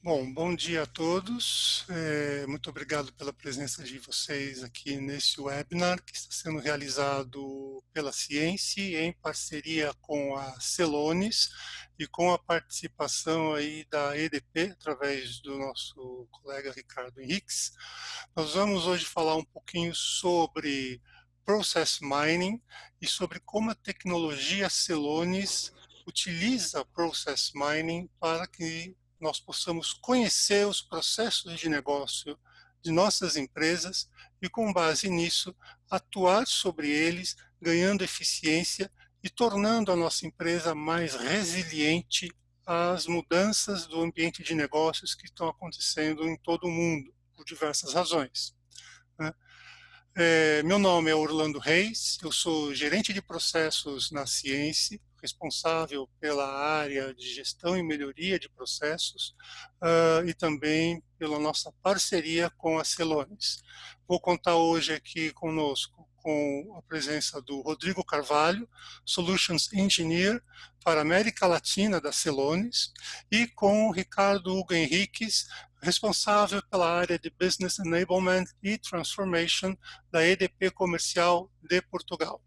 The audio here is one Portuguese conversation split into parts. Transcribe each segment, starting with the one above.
Bom, bom dia a todos. Muito obrigado pela presença de vocês aqui nesse webinar que está sendo realizado pela Ciência em parceria com a Celonis e com a participação aí da EDP, através do nosso colega Ricardo Henriques. Nós vamos hoje falar um pouquinho sobre Process Mining e sobre como a tecnologia Celonis utiliza Process Mining para que nós possamos conhecer os processos de negócio de nossas empresas e, com base nisso, atuar sobre eles, ganhando eficiência e tornando a nossa empresa mais resiliente às mudanças do ambiente de negócios que estão acontecendo em todo o mundo, por diversas razões, né? Meu nome é Orlando Reis, eu sou gerente de processos na Ciência, responsável pela área de gestão e melhoria de processos e também pela nossa parceria com a Celonis. Vou contar hoje aqui conosco com a presença do Rodrigo Carvalho, Solutions Engineer para a América Latina da Celonis, e com o Ricardo Hugo Henriques, responsável pela área de Business Enablement e Transformation da EDP Comercial de Portugal.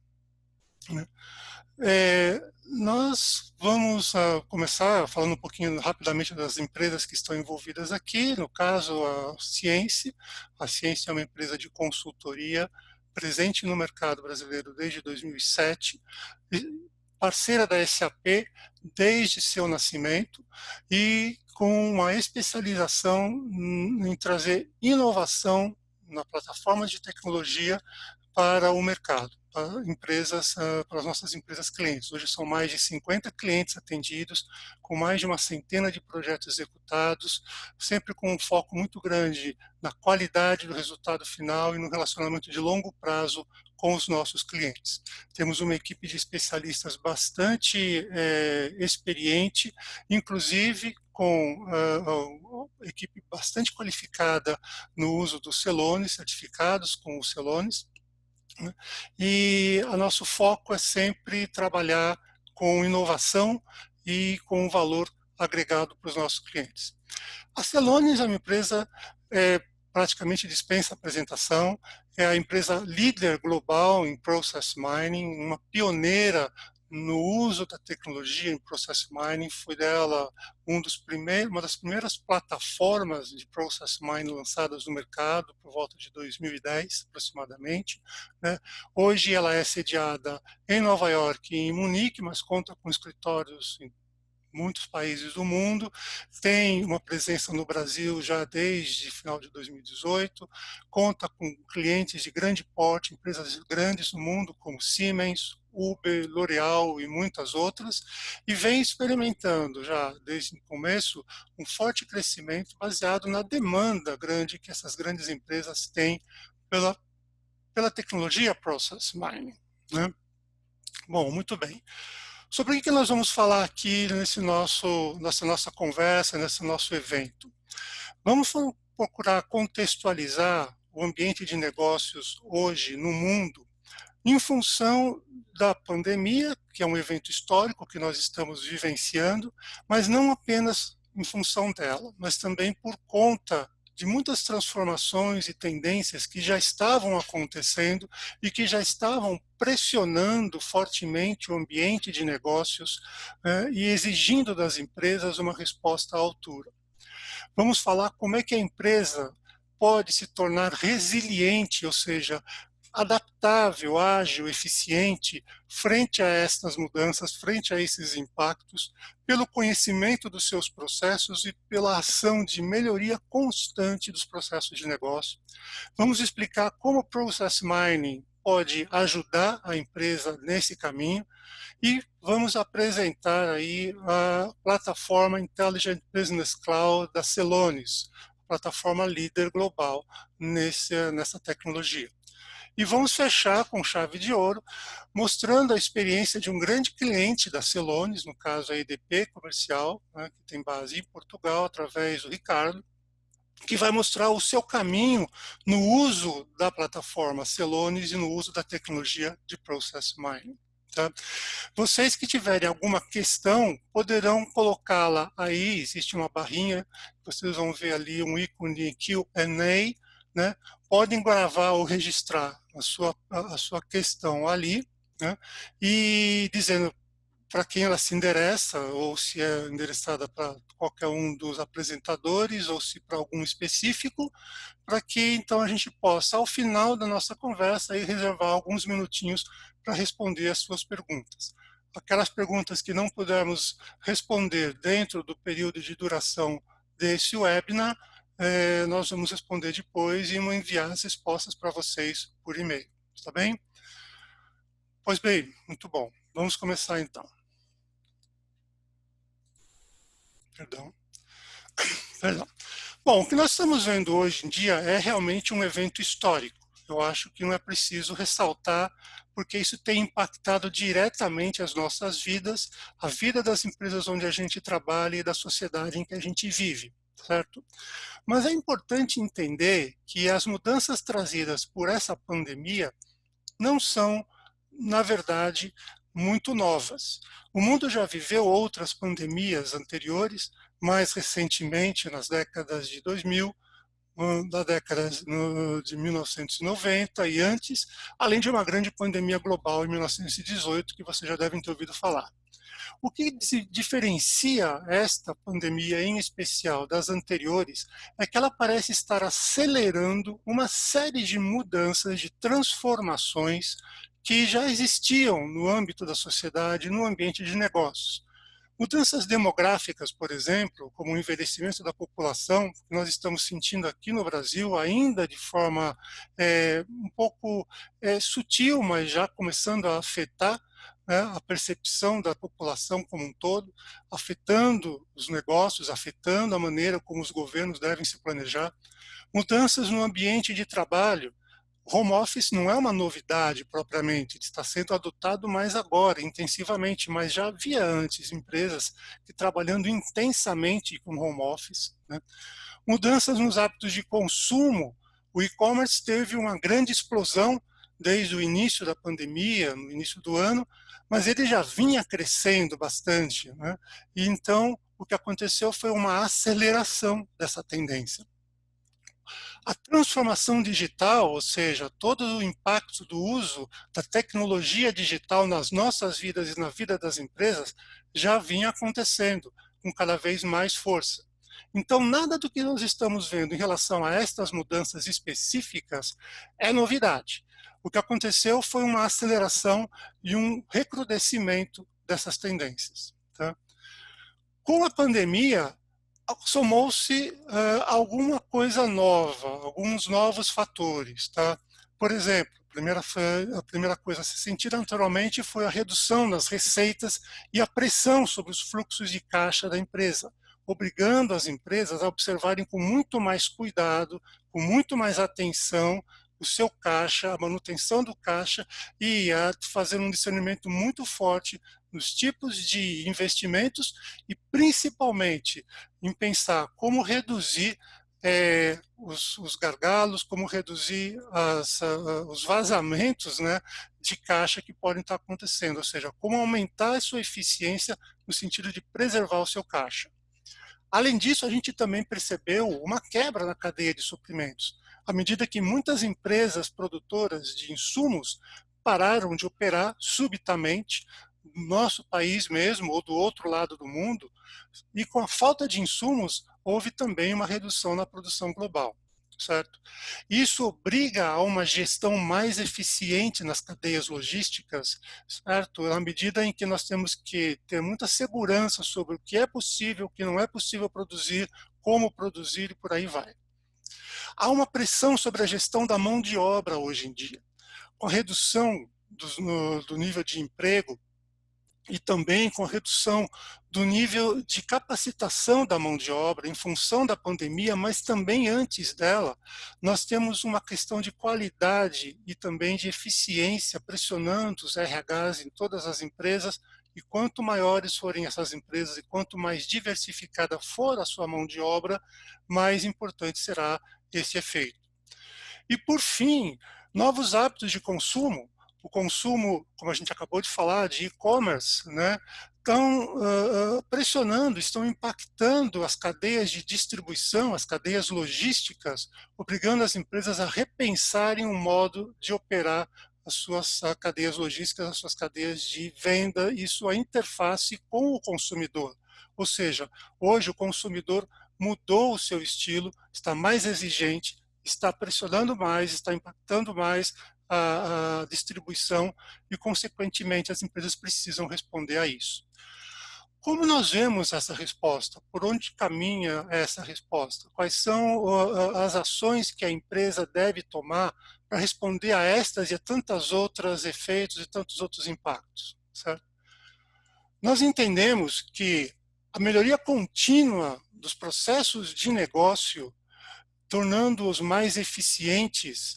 Nós vamos começar falando um pouquinho rapidamente das empresas que estão envolvidas aqui. No caso, a Ciência. A Ciência é uma empresa de consultoria presente no mercado brasileiro desde 2007, parceira da SAP desde seu nascimento e com uma especialização em trazer inovação na plataforma de tecnologia para o mercado, para empresas, para as nossas empresas clientes. Hoje são mais de 50 clientes atendidos, com mais de uma centena de projetos executados, sempre com um foco muito grande na qualidade do resultado final e no relacionamento de longo prazo com os nossos clientes. Temos uma equipe de especialistas bastante experiente, inclusive com equipe bastante qualificada no uso dos Celonis, certificados com os Celonis, né? E o nosso foco é sempre trabalhar com inovação e com valor agregado para os nossos clientes. A Celonis é uma empresa praticamente dispensa apresentação, é a empresa líder global em Process Mining, uma pioneira no uso da tecnologia em Process Mining. Foi dela uma das primeiras plataformas de Process Mining lançadas no mercado, por volta de 2010, aproximadamente, né? Hoje ela é sediada em Nova York e em Munique, mas conta com escritórios em muitos países do mundo, tem uma presença no Brasil já desde final de 2018, conta com clientes de grande porte, empresas grandes no mundo como Siemens, Uber, L'Oréal e muitas outras, e vem experimentando já desde o começo um forte crescimento baseado na demanda grande que essas grandes empresas têm pela tecnologia Process Mining, né? Bom, muito bem. Sobre o que nós vamos falar aqui nessa nossa conversa, nesse nosso evento? Vamos procurar contextualizar o ambiente de negócios hoje no mundo em função da pandemia, que é um evento histórico que nós estamos vivenciando, mas não apenas em função dela, mas também por conta de muitas transformações e tendências que já estavam acontecendo e que já estavam pressionando fortemente o ambiente de negócios e exigindo das empresas uma resposta à altura. Vamos falar como é que a empresa pode se tornar resiliente, ou seja, adaptável, ágil, eficiente frente a estas mudanças, frente a esses impactos, pelo conhecimento dos seus processos e pela ação de melhoria constante dos processos de negócio. Vamos explicar como o Process Mining pode ajudar a empresa nesse caminho e vamos apresentar aí a plataforma Intelligent Business Cloud da Celonis, plataforma líder global nessa tecnologia. E vamos fechar com chave de ouro, mostrando a experiência de um grande cliente da Celonis, no caso a EDP Comercial, né, que tem base em Portugal, através do Ricardo, que vai mostrar o seu caminho no uso da plataforma Celonis e no uso da tecnologia de Process Mining. Tá? Vocês que tiverem alguma questão, poderão colocá-la aí, existe uma barrinha, vocês vão ver ali um ícone Q&A, né? Podem gravar ou registrar a sua questão ali, né? E dizendo para quem ela se endereça, ou se é endereçada para qualquer um dos apresentadores, ou se para algum específico, para que então a gente possa, ao final da nossa conversa, aí, reservar alguns minutinhos para responder as suas perguntas. Aquelas perguntas que não pudermos responder dentro do período de duração desse webinar, nós vamos responder depois e vamos enviar as respostas para vocês por e-mail. Está bem? Pois bem, muito bom. Vamos começar então. Perdão. Perdão. Bom, o que nós estamos vendo hoje em dia é realmente um evento histórico. Eu acho que não é preciso ressaltar, porque isso tem impactado diretamente as nossas vidas, a vida das empresas onde a gente trabalha e da sociedade em que a gente vive, certo? Mas é importante entender que as mudanças trazidas por essa pandemia não são, na verdade, muito novas. O mundo já viveu outras pandemias anteriores, mais recentemente, nas décadas de 2000, da década de 1990 e antes, além de uma grande pandemia global em 1918, que vocês já devem ter ouvido falar. O que diferencia esta pandemia, em especial das anteriores, é que ela parece estar acelerando uma série de mudanças, de transformações que já existiam no âmbito da sociedade, no ambiente de negócios. Mudanças demográficas, por exemplo, como o envelhecimento da população, que nós estamos sentindo aqui no Brasil, ainda de forma um pouco sutil, mas já começando a afetar, né, a percepção da população como um todo, afetando os negócios, afetando a maneira como os governos devem se planejar. Mudanças no ambiente de trabalho. Home office não é uma novidade propriamente, está sendo adotado mais agora, intensivamente, mas já havia antes empresas que trabalhando intensamente com home office. Né? Mudanças nos hábitos de consumo. O e-commerce teve uma grande explosão desde o início da pandemia, no início do ano, mas ele já vinha crescendo bastante. Né? E então, o que aconteceu foi uma aceleração dessa tendência. A transformação digital, ou seja, todo o impacto do uso da tecnologia digital nas nossas vidas e na vida das empresas, já vinha acontecendo com cada vez mais força. Então, nada do que nós estamos vendo em relação a estas mudanças específicas é novidade. O que aconteceu foi uma aceleração e um recrudescimento dessas tendências. Tá? Com a pandemia, somou-se alguma coisa nova, alguns novos fatores. Tá? Por exemplo, a primeira coisa a se sentir naturalmente foi a redução das receitas e a pressão sobre os fluxos de caixa da empresa, obrigando as empresas a observarem com muito mais cuidado, com muito mais atenção, o seu caixa, a manutenção do caixa e a fazer um discernimento muito forte nos tipos de investimentos e principalmente em pensar como reduzir os gargalos, como reduzir os vazamentos, né, de caixa que podem estar acontecendo, ou seja, como aumentar a sua eficiência no sentido de preservar o seu caixa. Além disso, a gente também percebeu uma quebra na cadeia de suprimentos, à medida que muitas empresas produtoras de insumos pararam de operar subitamente no nosso país mesmo ou do outro lado do mundo, e com a falta de insumos, houve também uma redução na produção global, certo? Isso obriga a uma gestão mais eficiente nas cadeias logísticas, certo? À medida em que nós temos que ter muita segurança sobre o que é possível, o que não é possível produzir, como produzir e por aí vai. Há uma pressão sobre a gestão da mão de obra hoje em dia. Com a redução do nível de emprego, e também com a redução do nível de capacitação da mão de obra em função da pandemia, mas também antes dela, nós temos uma questão de qualidade e também de eficiência pressionando os RHs em todas as empresas E quanto maiores forem essas empresas e quanto mais diversificada for a sua mão de obra, mais importante será esse efeito. E, por fim, novos hábitos de consumo. O consumo, como a gente acabou de falar, de e-commerce, né, estão pressionando, estão impactando as cadeias de distribuição, as cadeias logísticas, obrigando as empresas a repensarem o modo de operar as suas cadeias logísticas, as suas cadeias de venda e sua interface com o consumidor. Ou seja, hoje o consumidor mudou o seu estilo, está mais exigente, está pressionando mais, está impactando mais a distribuição e, consequentemente, as empresas precisam responder a isso. Como nós vemos essa resposta? Por onde caminha essa resposta? Quais são as ações que a empresa deve tomar para responder a estas e a tantas outras efeitos e tantos outros impactos? Certo? Nós entendemos que a melhoria contínua dos processos de negócio, tornando-os mais eficientes,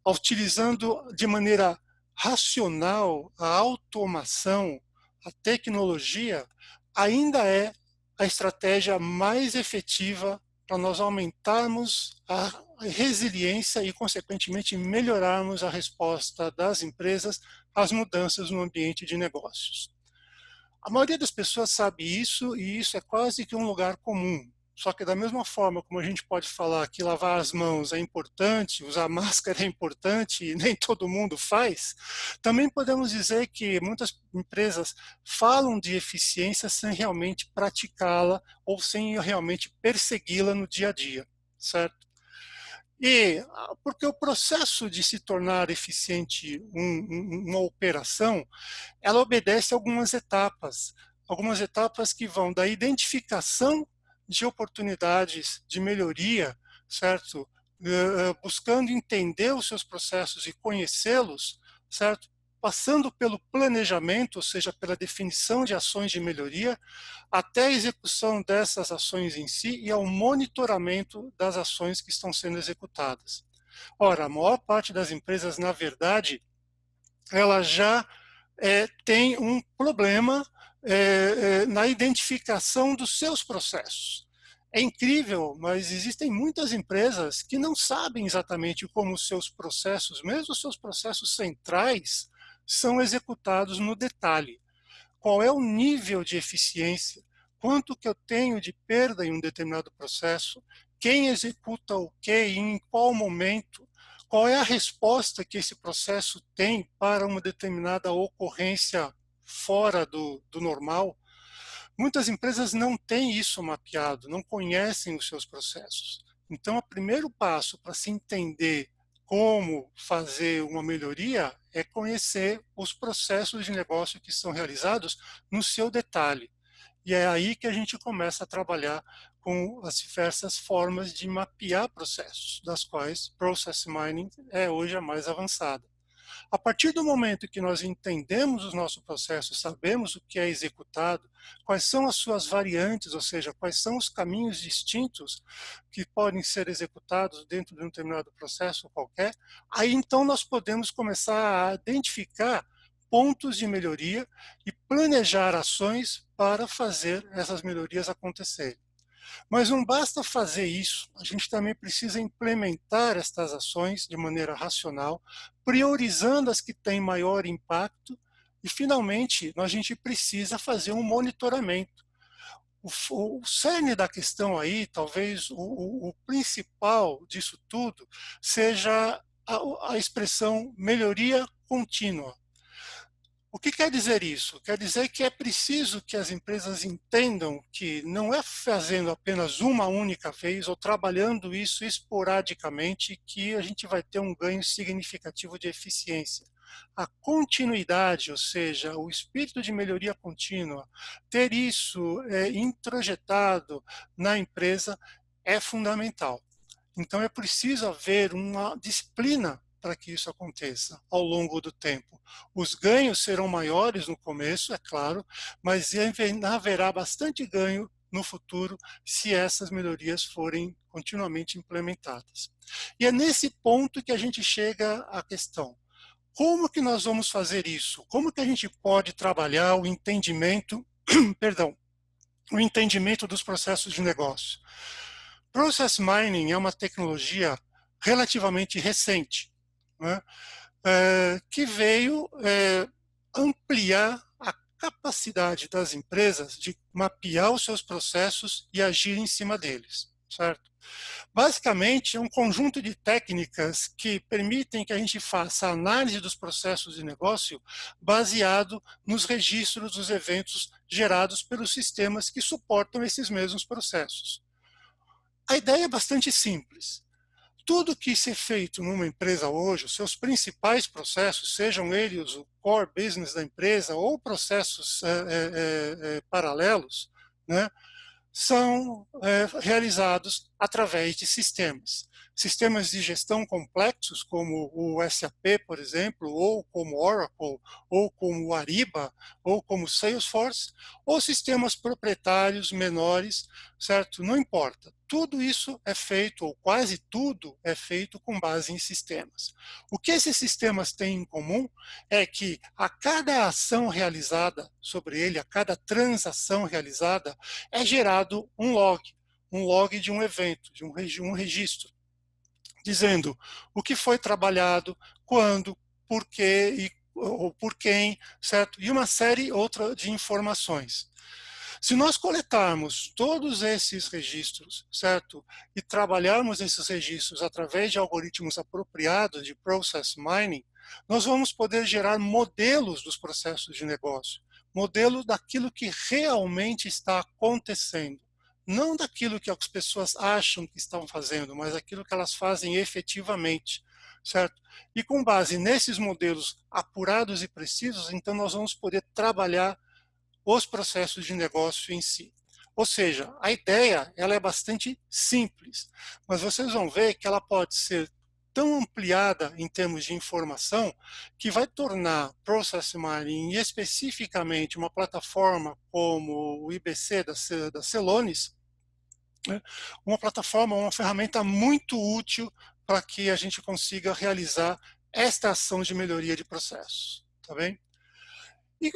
utilizando de maneira racional a automação, a tecnologia, ainda é a estratégia mais efetiva para nós aumentarmos a resiliência e, consequentemente, melhorarmos a resposta das empresas às mudanças no ambiente de negócios. A maioria das pessoas sabe isso e isso é quase que um lugar comum. Só que da mesma forma como a gente pode falar que lavar as mãos é importante, usar máscara é importante e nem todo mundo faz, também podemos dizer que muitas empresas falam de eficiência sem realmente praticá-la ou sem realmente persegui-la no dia a dia, certo? E porque o processo de se tornar eficiente uma operação, ela obedece a algumas etapas que vão da identificação de oportunidades de melhoria, certo? Buscando entender os seus processos e conhecê-los, certo? Passando pelo planejamento, ou seja, pela definição de ações de melhoria, até a execução dessas ações em si e ao monitoramento das ações que estão sendo executadas. Ora, a maior parte das empresas, na verdade, ela já tem um problema na identificação dos seus processos. É incrível, mas existem muitas empresas que não sabem exatamente como os seus processos, mesmo os seus processos centrais, são executados no detalhe. Qual é o nível de eficiência? Quanto que eu tenho de perda em um determinado processo? Quem executa o quê e em qual momento? Qual é a resposta que esse processo tem para uma determinada ocorrência fora do normal? Muitas empresas não têm isso mapeado, não conhecem os seus processos. Então, o primeiro passo para se entender como fazer uma melhoria é conhecer os processos de negócio que são realizados no seu detalhe. E é aí que a gente começa a trabalhar com as diversas formas de mapear processos, das quais Process Mining é hoje a mais avançada. A partir do momento que nós entendemos os nossos processos, sabemos o que é executado, quais são as suas variantes, ou seja, quais são os caminhos distintos que podem ser executados dentro de um determinado processo qualquer, aí então nós podemos começar a identificar pontos de melhoria e planejar ações para fazer essas melhorias acontecerem. Mas não basta fazer isso, a gente também precisa implementar estas ações de maneira racional, priorizando as que têm maior impacto e, finalmente, a gente precisa fazer um monitoramento. O cerne da questão aí, talvez o principal disso tudo, seja a expressão melhoria contínua. O que quer dizer isso? Quer dizer que é preciso que as empresas entendam que não é fazendo apenas uma única vez ou trabalhando isso esporadicamente que a gente vai ter um ganho significativo de eficiência. A continuidade, ou seja, o espírito de melhoria contínua, ter isso introjetado na empresa é fundamental. Então é preciso haver uma disciplina para que isso aconteça ao longo do tempo. Os ganhos serão maiores no começo, é claro, mas haverá bastante ganho no futuro se essas melhorias forem continuamente implementadas. E é nesse ponto que a gente chega à questão. Como que nós vamos fazer isso? Como que a gente pode trabalhar o entendimento, perdão, o entendimento dos processos de negócio? Process Mining é uma tecnologia relativamente recente, né, que veio ampliar a capacidade das empresas de mapear os seus processos e agir em cima deles, certo? Basicamente, é um conjunto de técnicas que permitem que a gente faça a análise dos processos de negócio baseado nos registros dos eventos gerados pelos sistemas que suportam esses mesmos processos. A ideia é bastante simples. Tudo que se é feito numa empresa hoje, os seus principais processos, sejam eles o core business da empresa ou processos paralelos, né, são realizados através de sistemas. Sistemas de gestão complexos, como o SAP, por exemplo, ou como Oracle, ou como o Ariba, ou como Salesforce, ou sistemas proprietários menores, certo? Não importa. Tudo isso é feito, ou quase tudo é feito com base em sistemas. O que esses sistemas têm em comum é que a cada ação realizada sobre ele, a cada transação realizada, é gerado um log de um evento, de um registro, dizendo o que foi trabalhado, quando, por quê e ou por quem, certo? E uma série outra de informações. Se nós coletarmos todos esses registros, certo? E trabalharmos esses registros através de algoritmos apropriados de process mining, nós vamos poder gerar modelos dos processos de negócio, modelo daquilo que realmente está acontecendo, não daquilo que as pessoas acham que estão fazendo, mas daquilo que elas fazem efetivamente, certo? E com base nesses modelos apurados e precisos, então nós vamos poder trabalhar os processos de negócio em si. Ou seja, a ideia ela é bastante simples, mas vocês vão ver que ela pode ser tão ampliada em termos de informação que vai tornar Process Mining, e especificamente uma plataforma como o IBC da Celonis, né, uma plataforma, uma ferramenta muito útil para que a gente consiga realizar esta ação de melhoria de processos. Tá bem? E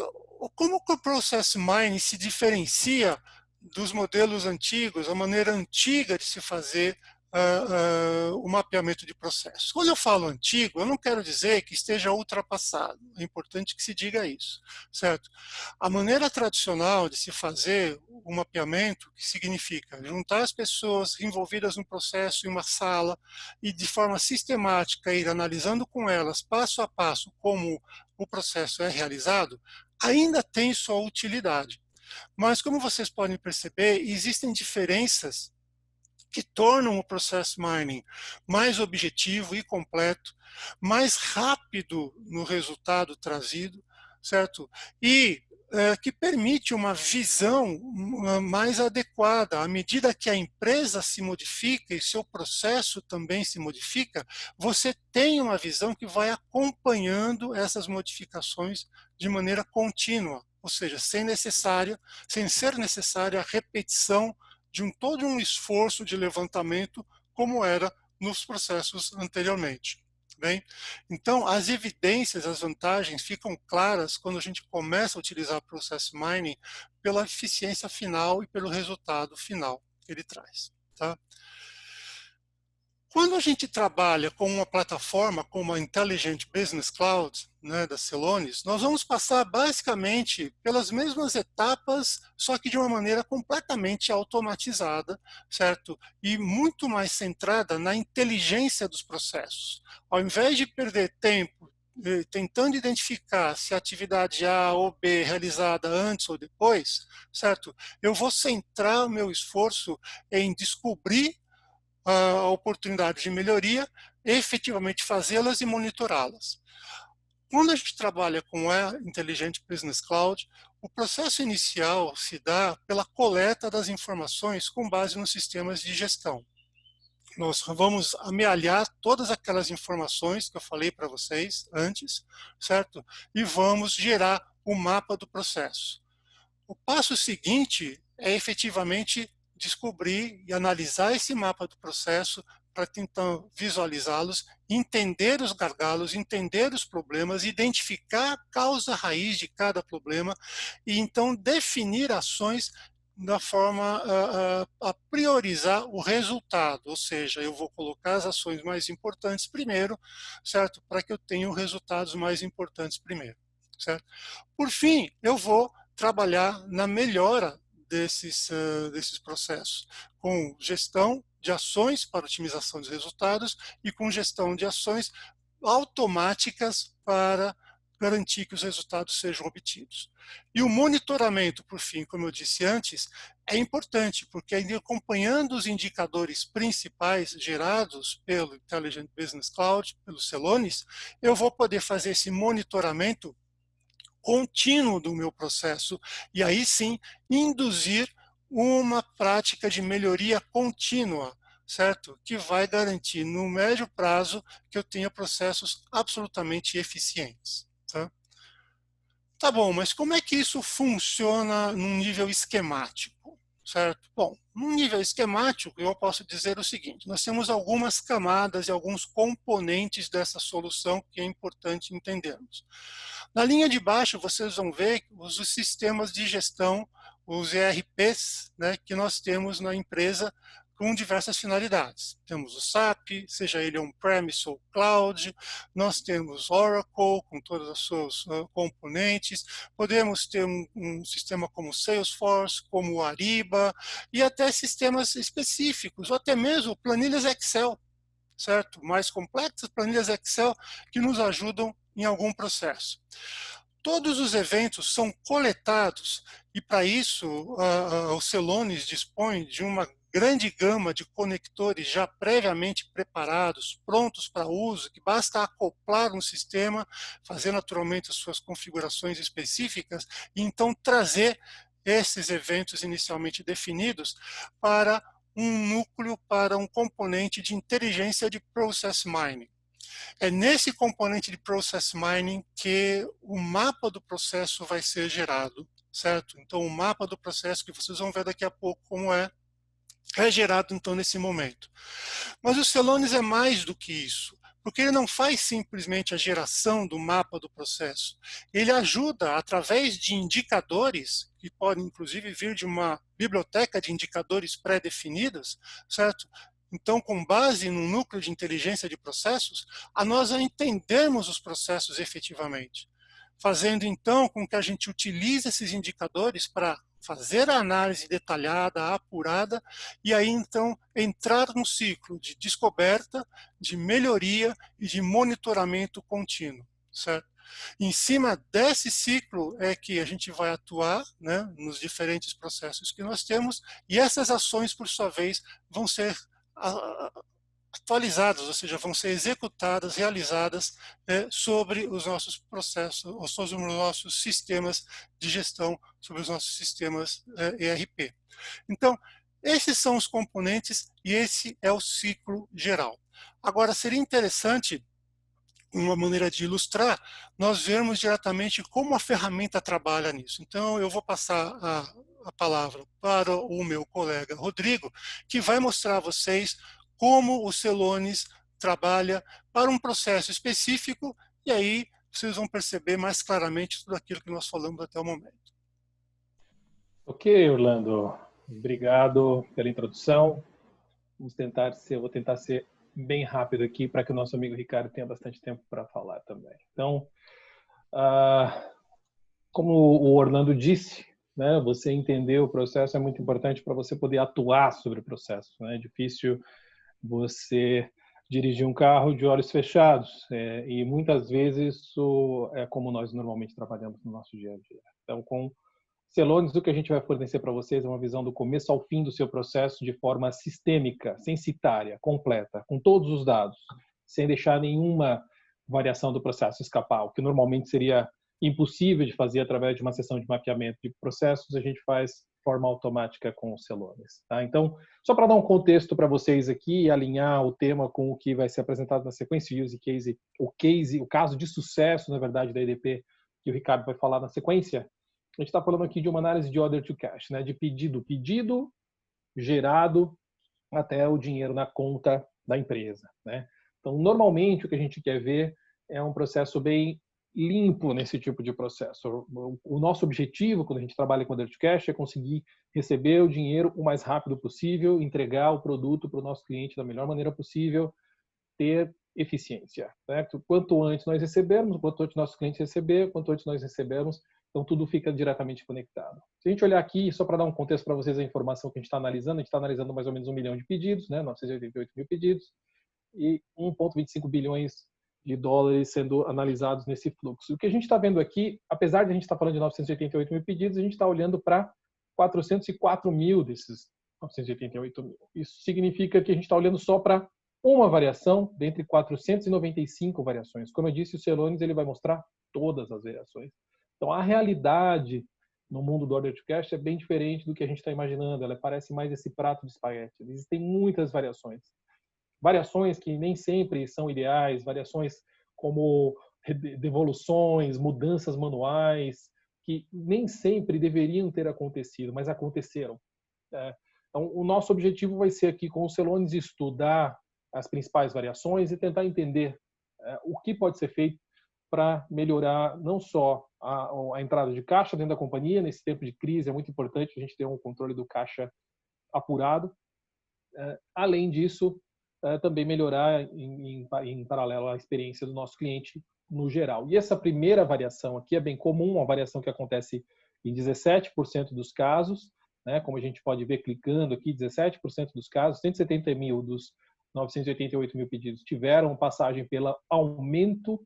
como que o Process Mining se diferencia dos modelos antigos, a maneira antiga de se fazer o mapeamento de processos? Quando eu falo antigo, eu não quero dizer que esteja ultrapassado. É importante que se diga isso, certo? A maneira tradicional de se fazer o mapeamento, que significa juntar as pessoas envolvidas no processo em uma sala e de forma sistemática ir analisando com elas, passo a passo, como o processo é realizado, ainda tem sua utilidade. Mas, como vocês podem perceber, existem diferenças que tornam o Process Mining mais objetivo e completo, mais rápido no resultado trazido, certo? E que permite uma visão mais adequada. À medida que a empresa se modifica e seu processo também se modifica, você tem uma visão que vai acompanhando essas modificações de maneira contínua, ou seja, sem ser necessária a repetição de todo um esforço de levantamento, como era nos processos anteriormente. Bem, então, as evidências, as vantagens ficam claras quando a gente começa a utilizar Process Mining pela eficiência final e pelo resultado final que ele traz. Tá? Quando a gente trabalha com uma plataforma como a Intelligent Business Cloud, né, da Celonis, nós vamos passar basicamente pelas mesmas etapas, só que de uma maneira completamente automatizada, certo? E muito mais centrada na inteligência dos processos. Ao invés de perder tempo tentando identificar se a atividade A ou B é realizada antes ou depois, certo? Eu vou centrar o meu esforço em descobrir a oportunidade de melhoria, efetivamente fazê-las e monitorá-las. Quando a gente trabalha com a Intelligent Business Cloud, o processo inicial se dá pela coleta das informações com base nos sistemas de gestão. Nós vamos amealhar todas aquelas informações que eu falei para vocês antes, certo? E vamos gerar o mapa do processo. O passo seguinte é efetivamente descobrir e analisar esse mapa do processo para tentar visualizá-los, entender os gargalos, entender os problemas, identificar a causa raiz de cada problema e então definir ações da forma a priorizar o resultado, ou seja, eu vou colocar as ações mais importantes primeiro, certo? Para que eu tenha os resultados mais importantes primeiro, certo? Por fim, eu vou trabalhar na melhora desses processos, com gestão de ações para otimização dos resultados e com gestão de ações automáticas para garantir que os resultados sejam obtidos. E o monitoramento, por fim, como eu disse antes, é importante, porque acompanhando os indicadores principais gerados pelo Intelligent Business Cloud, pelos Celonis, eu vou poder fazer esse monitoramento contínuo do meu processo e aí sim induzir uma prática de melhoria contínua, certo? Que vai garantir no médio prazo que eu tenha processos absolutamente eficientes. Tá bom, mas como é que isso funciona num nível esquemático, certo? Bom, num nível esquemático, eu posso dizer o seguinte: nós temos algumas camadas e alguns componentes dessa solução que é importante entendermos. Na linha de baixo, vocês vão ver os sistemas de gestão, os ERPs, né, que nós temos na empresa com diversas finalidades. Temos o SAP, seja ele on-premise ou cloud, nós temos Oracle com todos os seus componentes, podemos ter um sistema como Salesforce, como o Ariba, e até sistemas específicos, ou até mesmo planilhas Excel, certo? Mais complexas, planilhas Excel que nos ajudam em algum processo. Todos os eventos são coletados e, para isso, o Celonis dispõe de uma grande gama de conectores já previamente preparados, prontos para uso, que basta acoplar no sistema, fazer naturalmente as suas configurações específicas e então trazer esses eventos inicialmente definidos para um núcleo, para um componente de inteligência de Process Mining. É nesse componente de Process Mining que o mapa do processo vai ser gerado, certo? Então, o mapa do processo, que vocês vão ver daqui a pouco como é gerado então nesse momento. Mas o Celonis é mais do que isso, porque ele não faz simplesmente a geração do mapa do processo. Ele ajuda, através de indicadores, que podem inclusive vir de uma biblioteca de indicadores pré-definidos, certo? Então, com base no núcleo de inteligência de processos, a nós entendermos os processos efetivamente, fazendo então com que a gente utilize esses indicadores para fazer a análise detalhada, apurada, e aí então entrar num ciclo de descoberta, de melhoria e de monitoramento contínuo, certo? Em cima desse ciclo é que a gente vai atuar, né, nos diferentes processos que nós temos, e essas ações, por sua vez, vão ser atualizadas, ou seja, vão ser executadas, realizadas sobre os nossos processos, ou sobre os nossos sistemas de gestão, sobre os nossos sistemas ERP. Então, esses são os componentes e esse é o ciclo geral. Agora, seria interessante, uma maneira de ilustrar, nós vermos diretamente como a ferramenta trabalha nisso. Então, eu vou passar a palavra para o meu colega Rodrigo, que vai mostrar a vocês como o Celonis trabalha para um processo específico, e aí vocês vão perceber mais claramente tudo aquilo que nós falamos até o momento. Ok, Orlando. Obrigado pela introdução. Eu vou tentar ser bem rápido aqui para que o nosso amigo Ricardo tenha bastante tempo para falar também. Então, como o Orlando disse, né, você entender o processo é muito importante para você poder atuar sobre o processo. Né? É difícil você dirigir um carro de olhos fechados e muitas vezes isso é como nós normalmente trabalhamos no nosso dia a dia. Então, com Celonis, o que a gente vai fornecer para vocês é uma visão do começo ao fim do seu processo de forma sistêmica, censitária, completa, com todos os dados, sem deixar nenhuma variação do processo escapar, o que normalmente seria impossível de fazer através de uma sessão de mapeamento de processos, a gente faz de forma automática com o Celonis. Tá? Então, só para dar um contexto para vocês aqui e alinhar o tema com o que vai ser apresentado na sequência, o caso de sucesso, na verdade, da EDP, que o Ricardo vai falar na sequência. A gente está falando aqui de uma análise de order to cash, né? De pedido gerado até o dinheiro na conta da empresa, né? Então, normalmente, o que a gente quer ver é um processo bem limpo nesse tipo de processo. O nosso objetivo, quando a gente trabalha com Order to Cash, é conseguir receber o dinheiro o mais rápido possível, entregar o produto para o nosso cliente da melhor maneira possível, ter eficiência, certo? Quanto antes nós recebermos, quanto antes nossos clientes receber, quanto antes nós recebemos, então tudo fica diretamente conectado. Se a gente olhar aqui, só para dar um contexto para vocês a informação que a gente está analisando mais ou menos 1 milhão de pedidos, né, 988 mil pedidos, e 1,25 bilhões de dólares sendo analisados nesse fluxo. O que a gente está vendo aqui, apesar de a gente estar falando de 988 mil pedidos, a gente está olhando para 404 mil desses 988 mil. Isso significa que a gente está olhando só para uma variação dentre 495 variações. Como eu disse, o Celonis ele vai mostrar todas as variações. Então, a realidade no mundo do Order to Cash é bem diferente do que a gente está imaginando. Ela parece mais esse prato de espaguete. Existem muitas variações. Variações que nem sempre são ideais, variações como devoluções, mudanças manuais, que nem sempre deveriam ter acontecido, mas aconteceram. Então, o nosso objetivo vai ser aqui com o Celonis estudar as principais variações e tentar entender o que pode ser feito para melhorar não só a entrada de caixa dentro da companhia. Nesse tempo de crise é muito importante a gente ter um controle do caixa apurado. Além disso, também melhorar em paralelo a experiência do nosso cliente no geral. E essa primeira variação aqui é bem comum, uma variação que acontece em 17% dos casos, né? Como a gente pode ver clicando aqui, 17% dos casos, 170 mil dos 988 mil pedidos tiveram passagem pelo aumento,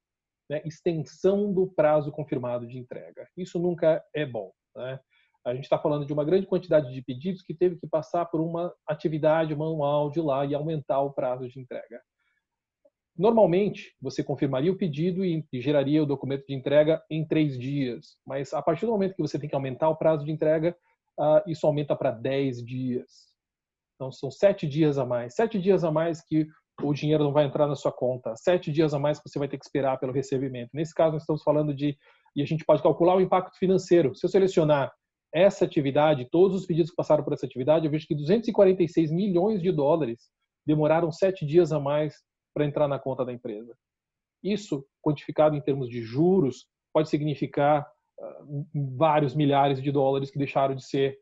né, extensão do prazo confirmado de entrega. Isso nunca é bom, né? A gente está falando de uma grande quantidade de pedidos que teve que passar por uma atividade manual de lá e aumentar o prazo de entrega. Normalmente, você confirmaria o pedido e geraria o documento de entrega em 3 dias, mas a partir do momento que você tem que aumentar o prazo de entrega, isso aumenta para 10 dias. Então, são 7 dias a mais. 7 dias a mais que o dinheiro não vai entrar na sua conta. 7 dias a mais que você vai ter que esperar pelo recebimento. Nesse caso, nós estamos falando e a gente pode calcular o impacto financeiro. Se eu selecionar essa atividade, todos os pedidos que passaram por essa atividade, eu vejo que 246 milhões de dólares demoraram 7 dias a mais para entrar na conta da empresa. Isso, quantificado em termos de juros, pode significar vários milhares de dólares que deixaram de ser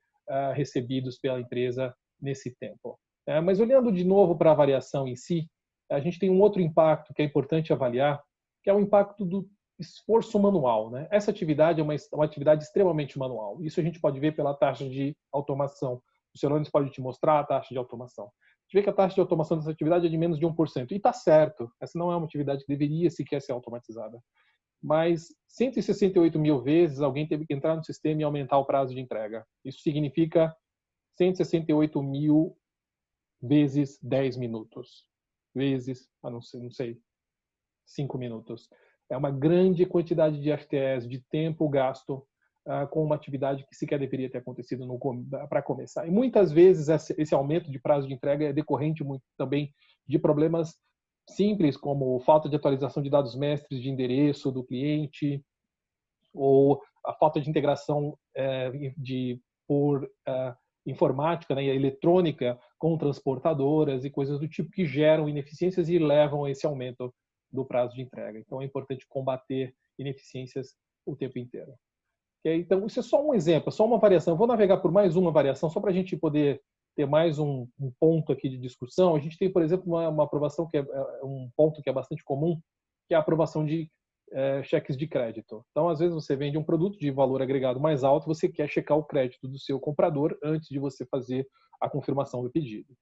recebidos pela empresa nesse tempo. Mas olhando de novo para a variação em si, a gente tem um outro impacto que é importante avaliar, que é o impacto do esforço manual, né? Essa atividade é uma atividade extremamente manual. Isso a gente pode ver pela taxa de automação. O Celonis pode te mostrar a taxa de automação. A gente vê que a taxa de automação dessa atividade é de menos de 1%. E está certo, essa não é uma atividade que deveria sequer ser automatizada. Mas 168 mil vezes alguém teve que entrar no sistema e aumentar o prazo de entrega. Isso significa 168 mil vezes 10 minutos. Vezes, não sei, 5 minutos. É uma grande quantidade de FTEs, de tempo gasto com uma atividade que sequer deveria ter acontecido para começar. E muitas vezes esse aumento de prazo de entrega é decorrente muito também de problemas simples, como falta de atualização de dados mestres de endereço do cliente, ou a falta de integração por informática, né, e eletrônica com transportadoras e coisas do tipo que geram ineficiências e levam a esse aumento do prazo de entrega. Então, é importante combater ineficiências o tempo inteiro. Okay? Então, isso é só um exemplo, só uma variação. Eu vou navegar por mais uma variação, só para a gente poder ter mais um ponto aqui de discussão. A gente tem, por exemplo, uma aprovação que é um ponto que é bastante comum, que é a aprovação de cheques de crédito. Então, às vezes você vende um produto de valor agregado mais alto, você quer checar o crédito do seu comprador antes de você fazer a confirmação do pedido.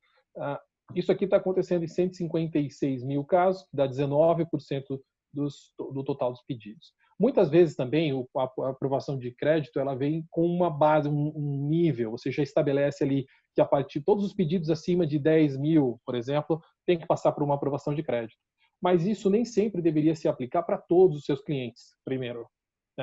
Isso aqui está acontecendo em 156 mil casos, que dá 19% do total dos pedidos. Muitas vezes também a aprovação de crédito ela vem com uma base, um nível. Você já estabelece ali que a partir de todos os pedidos acima de 10 mil, por exemplo, tem que passar por uma aprovação de crédito. Mas isso nem sempre deveria se aplicar para todos os seus clientes, primeiro.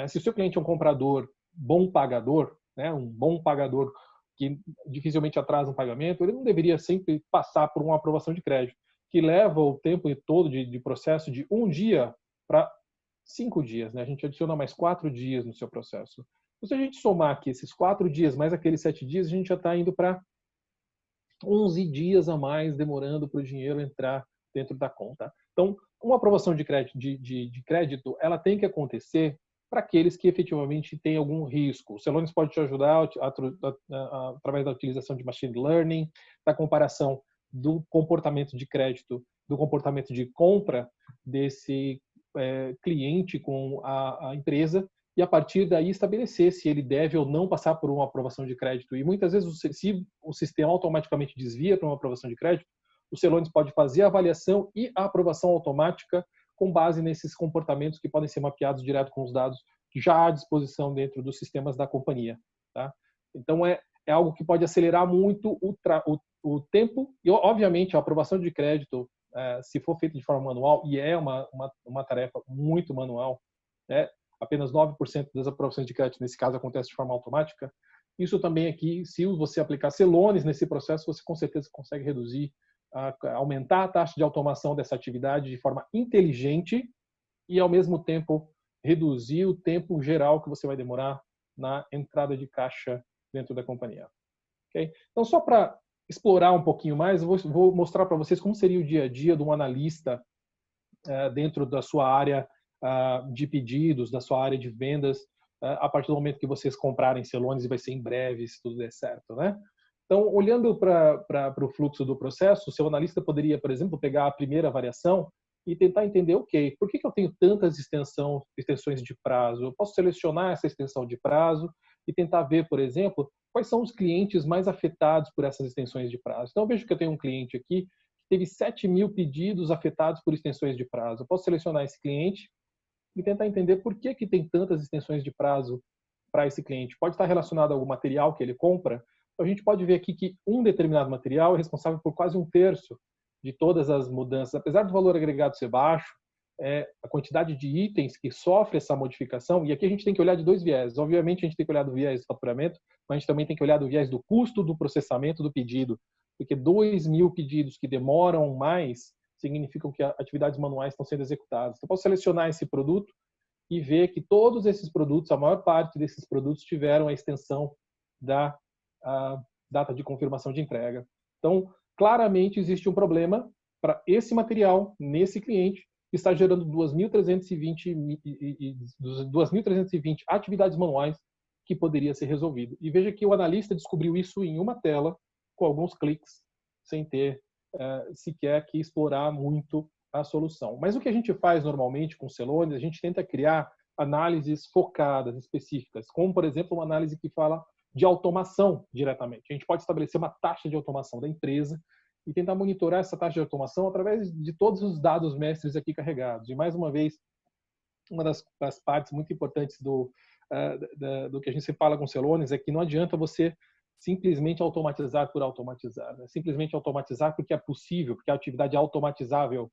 Se o seu cliente é um comprador bom pagador, né, um bom pagador que dificilmente atrasa um pagamento, ele não deveria sempre passar por uma aprovação de crédito, que leva o tempo todo de processo de 1 dia para 5 dias. Né? A gente adiciona mais 4 dias no seu processo. Então, se a gente somar aqui esses 4 dias mais aqueles 7 dias, a gente já está indo para 11 dias a mais demorando para o dinheiro entrar dentro da conta. Então, uma aprovação de crédito, ela tem que acontecer para aqueles que efetivamente têm algum risco. O Celonis pode te ajudar através da utilização de machine learning, da comparação do comportamento de crédito, do comportamento de compra desse cliente com a empresa, e a partir daí estabelecer se ele deve ou não passar por uma aprovação de crédito. E muitas vezes, se o sistema automaticamente desvia para uma aprovação de crédito, o Celonis pode fazer a avaliação e a aprovação automática com base nesses comportamentos que podem ser mapeados direto com os dados já à disposição dentro dos sistemas da companhia. Tá? Então, é algo que pode acelerar muito o tempo e, obviamente, a aprovação de crédito, se for feita de forma manual, e é uma tarefa muito manual, apenas 9% das aprovações de crédito, nesse caso, acontece de forma automática. Isso também aqui, se você aplicar Celonis nesse processo, você com certeza consegue reduzir, aumentar a taxa de automação dessa atividade de forma inteligente e, ao mesmo tempo, reduzir o tempo geral que você vai demorar na entrada de caixa dentro da companhia. Okay? Então, só para explorar um pouquinho mais, eu vou mostrar para vocês como seria o dia a dia de um analista dentro da sua área de pedidos, da sua área de vendas, a partir do momento que vocês comprarem Celonis, e vai ser em breve, se tudo der certo, né? Então, olhando para o fluxo do processo, o seu analista poderia, por exemplo, pegar a primeira variação e tentar entender, ok, por que eu tenho tantas extensões de prazo? Eu posso selecionar essa extensão de prazo e tentar ver, por exemplo, quais são os clientes mais afetados por essas extensões de prazo. Então, eu vejo que eu tenho um cliente aqui que teve 7.000 pedidos afetados por extensões de prazo. Eu posso selecionar esse cliente e tentar entender por que tem tantas extensões de prazo para esse cliente. Pode estar relacionado a algum material que ele compra. Então, a gente pode ver aqui que um determinado material é responsável por quase 1/3 de todas as mudanças. Apesar do valor agregado ser baixo, a quantidade de itens que sofre essa modificação, e aqui a gente tem que olhar de dois viés. Obviamente, a gente tem que olhar do viés do faturamento, mas a gente também tem que olhar do viés do custo do processamento do pedido, porque 2.000 pedidos que demoram mais significam que atividades manuais estão sendo executadas. Então, eu posso selecionar esse produto e ver que todos esses produtos, a maior parte desses produtos, tiveram a extensão da data de confirmação de entrega. Então, claramente existe um problema para esse material, nesse cliente, que está gerando 2.320 atividades manuais que poderia ser resolvido. E veja que o analista descobriu isso em uma tela, com alguns cliques, sem ter sequer que explorar muito a solução. Mas o que a gente faz normalmente com o Celonis, a gente tenta criar análises focadas, específicas, como, por exemplo, uma análise que fala de automação diretamente. A gente pode estabelecer uma taxa de automação da empresa e tentar monitorar essa taxa de automação através de todos os dados mestres aqui carregados. E, mais uma vez, uma das partes muito importantes do que a gente fala com o Celonis é que não adianta você simplesmente automatizar por automatizar, né? Simplesmente automatizar porque é possível, porque a atividade é automatizável.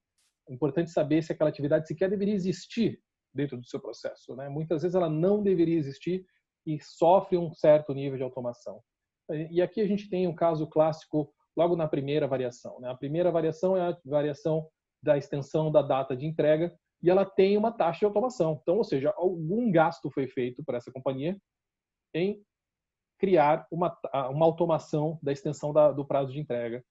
É importante saber se aquela atividade sequer deveria existir dentro do seu processo, né? Muitas vezes ela não deveria existir e sofre um certo nível de automação. E aqui a gente tem um caso clássico logo na primeira variação, né? A primeira variação é a variação da extensão da data de entrega e ela tem uma taxa de automação. Então, ou seja, algum gasto foi feito por essa companhia em criar uma automação da extensão do prazo de entrega.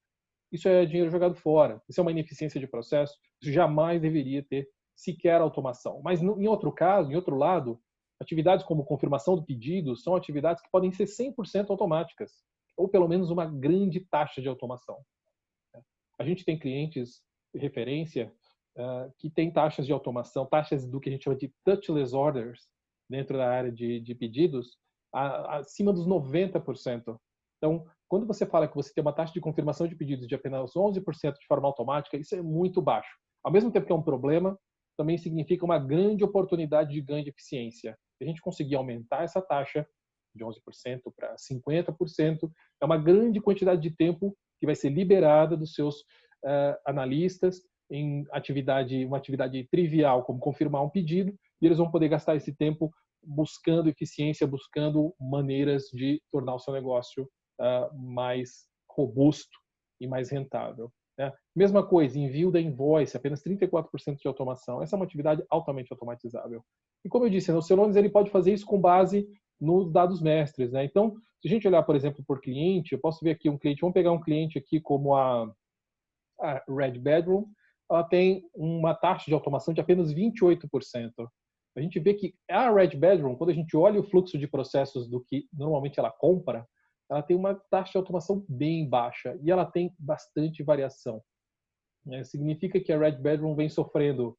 Isso é dinheiro jogado fora. Isso é uma ineficiência de processo. Isso jamais deveria ter sequer automação. Mas, em outro caso, em outro lado, atividades como confirmação do pedido são atividades que podem ser 100% automáticas, ou pelo menos uma grande taxa de automação. A gente tem clientes de referência que têm taxas de automação, taxas do que a gente chama de touchless orders, dentro da área de pedidos, acima dos 90%. Então, quando você fala que você tem uma taxa de confirmação de pedidos de apenas 11% de forma automática, isso é muito baixo. Ao mesmo tempo que é um problema, também significa uma grande oportunidade de ganho de eficiência. Se a gente conseguir aumentar essa taxa de 11% para 50%, é uma grande quantidade de tempo que vai ser liberada dos seus analistas em uma atividade trivial, como confirmar um pedido, e eles vão poder gastar esse tempo buscando eficiência, buscando maneiras de tornar o seu negócio mais robusto e mais rentável. Né? Mesma coisa, envio da invoice, apenas 34% de automação. Essa é uma atividade altamente automatizável. E como eu disse, o Celonis ele pode fazer isso com base nos dados mestres, né? Então, se a gente olhar, por exemplo, por cliente, eu posso ver aqui um cliente, vamos pegar um cliente aqui como a Red Bedroom, ela tem uma taxa de automação de apenas 28%. A gente vê que a Red Bedroom, quando a gente olha o fluxo de processos do que normalmente ela compra, ela tem uma taxa de automação bem baixa e ela tem bastante variação. Significa que a Red Bedroom vem sofrendo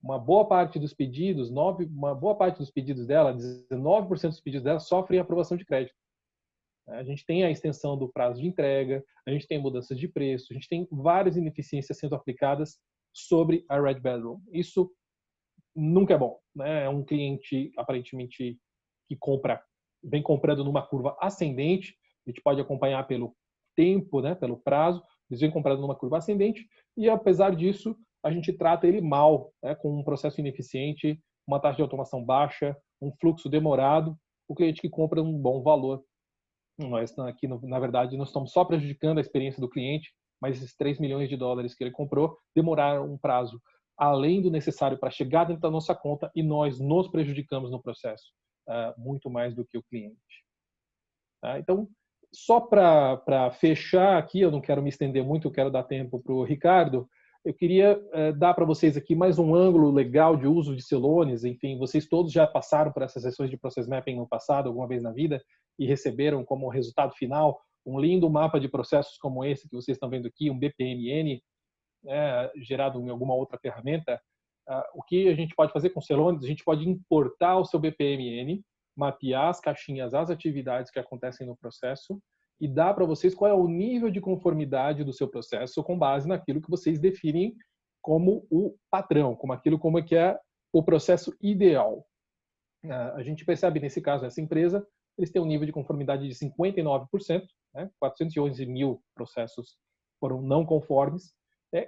uma boa parte dos pedidos, uma boa parte dos pedidos dela, 19% dos pedidos dela sofrem aprovação de crédito. A gente tem a extensão do prazo de entrega, a gente tem mudanças de preço, a gente tem várias ineficiências sendo aplicadas sobre a Red Bedroom. Isso nunca é bom, né? É um cliente aparentemente que vem comprando numa curva ascendente, a gente pode acompanhar pelo tempo, né, pelo prazo, eles vêm comprando numa curva ascendente e apesar disso a gente trata ele mal, né, com um processo ineficiente, uma taxa de automação baixa, um fluxo demorado, o cliente que compra um bom valor. Nós aqui, na verdade, nós estamos só prejudicando a experiência do cliente, mas esses 3 milhões de dólares que ele comprou demoraram um prazo além do necessário para chegar dentro da nossa conta e nós nos prejudicamos no processo, muito mais do que o cliente. Então, só para fechar aqui, eu não quero me estender muito, eu quero dar tempo para o Ricardo, eu queria dar para vocês aqui mais um ângulo legal de uso de Celonis. Enfim, vocês todos já passaram por essas sessões de Process Mapping no passado, alguma vez na vida, e receberam como resultado final um lindo mapa de processos como esse que vocês estão vendo aqui, um BPMN, gerado em alguma outra ferramenta. O que a gente pode fazer com o Celonis? A gente pode importar o seu BPMN, mapear as caixinhas, as atividades que acontecem no processo e dar para vocês qual é o nível de conformidade do seu processo com base naquilo que vocês definem como o padrão, como é que é o processo ideal. A gente percebe nesse caso, nessa empresa, eles têm um nível de conformidade de 59%, né? 411 mil processos foram não conformes,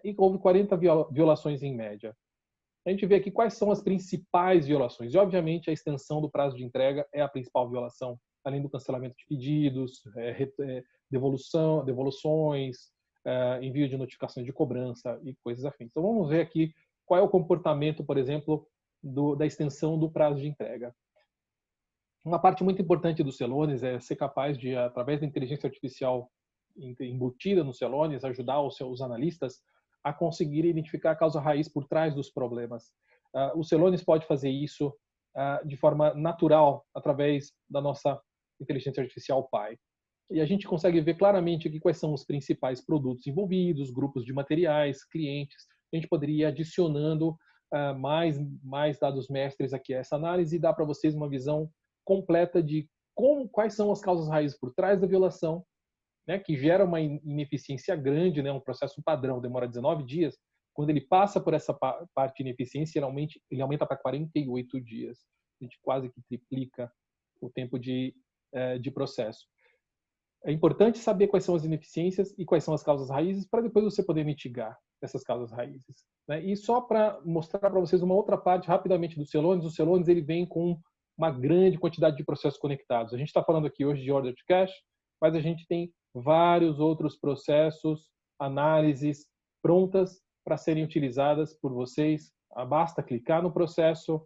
e houve 40 violações em média. A gente vê aqui quais são as principais violações. E, obviamente, a extensão do prazo de entrega é a principal violação, além do cancelamento de pedidos, devoluções, envio de notificações de cobrança e coisas afins. Então, vamos ver aqui qual é o comportamento, por exemplo, da extensão do prazo de entrega. Uma parte muito importante do Celonis é ser capaz de, através da inteligência artificial embutida no Celonis, ajudar os analistas a conseguir identificar a causa raiz por trás dos problemas. O Celonis pode fazer isso de forma natural através da nossa inteligência artificial Pi. E a gente consegue ver claramente aqui quais são os principais produtos envolvidos, grupos de materiais, clientes. A gente poderia ir adicionando mais dados mestres aqui a essa análise e dar para vocês uma visão completa de quais são as causas raízes por trás da violação, né, que gera uma ineficiência grande, né, um processo padrão, demora 19 dias. Quando ele passa por essa parte de ineficiência, ele aumenta para 48 dias. A gente quase que triplica o tempo de processo. É importante saber quais são as ineficiências e quais são as causas raízes para depois você poder mitigar essas causas raízes, né? E só para mostrar para vocês uma outra parte rapidamente do Celonis, o Celonis ele vem com uma grande quantidade de processos conectados. A gente está falando aqui hoje de order to cash, mas a gente tem vários outros processos, análises prontas para serem utilizadas por vocês. Basta clicar no processo,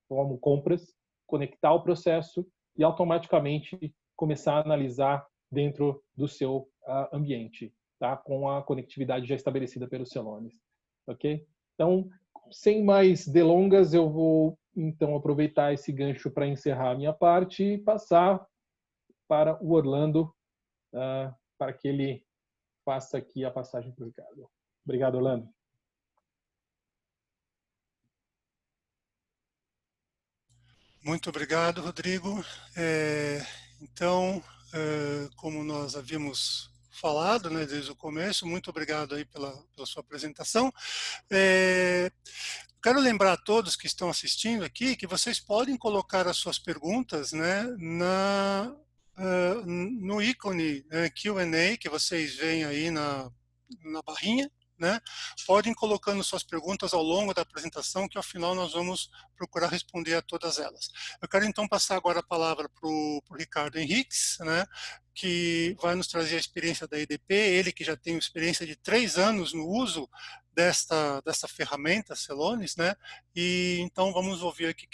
como compras, conectar o processo e automaticamente começar a analisar dentro do seu ambiente, tá? Com a conectividade já estabelecida pelo Celonis, ok? Então, sem mais delongas, eu vou então aproveitar esse gancho para encerrar a minha parte e passar para o Orlando para que ele faça aqui a passagem para o Ricardo. Obrigado, Orlando. Muito obrigado, Rodrigo. Então, como nós havíamos falado, né, desde o começo, muito obrigado aí pela sua apresentação. Quero lembrar a todos que estão assistindo aqui que vocês podem colocar as suas perguntas, né, no ícone Q&A que vocês veem aí na barrinha, né? Podem colocando suas perguntas ao longo da apresentação, que ao final nós vamos procurar responder a todas elas. Eu quero então passar agora a palavra para o Ricardo Henriques, né? Que vai nos trazer a experiência da EDP, ele que já tem experiência de 3 anos no uso dessa ferramenta Celonis, né? E então vamos ouvir aqui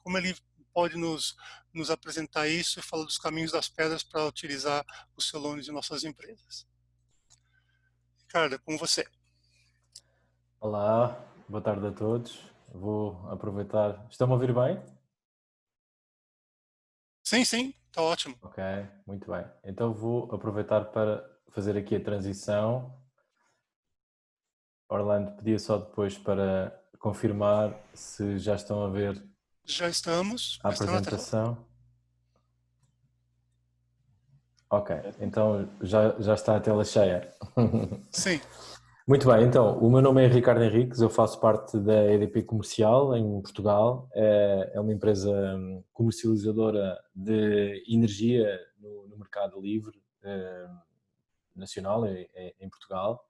como ele pode nos nos apresentar isso e falar dos caminhos das pedras para utilizar os celones em nossas empresas. Ricardo, com você. Olá, boa tarde a todos. Vou aproveitar. Estão-me a ouvir bem? Sim, está ótimo. Ok, muito bem. Então vou aproveitar para fazer aqui a transição. Orlando, pedia só depois para confirmar se já estão a ver Já estamos, a está na tela. apresentação. Ok, então já está a tela cheia. Sim. Muito bem, então, o meu nome é Ricardo Henriques, eu faço parte da EDP Comercial em Portugal, é uma empresa comercializadora de energia no mercado livre nacional em Portugal,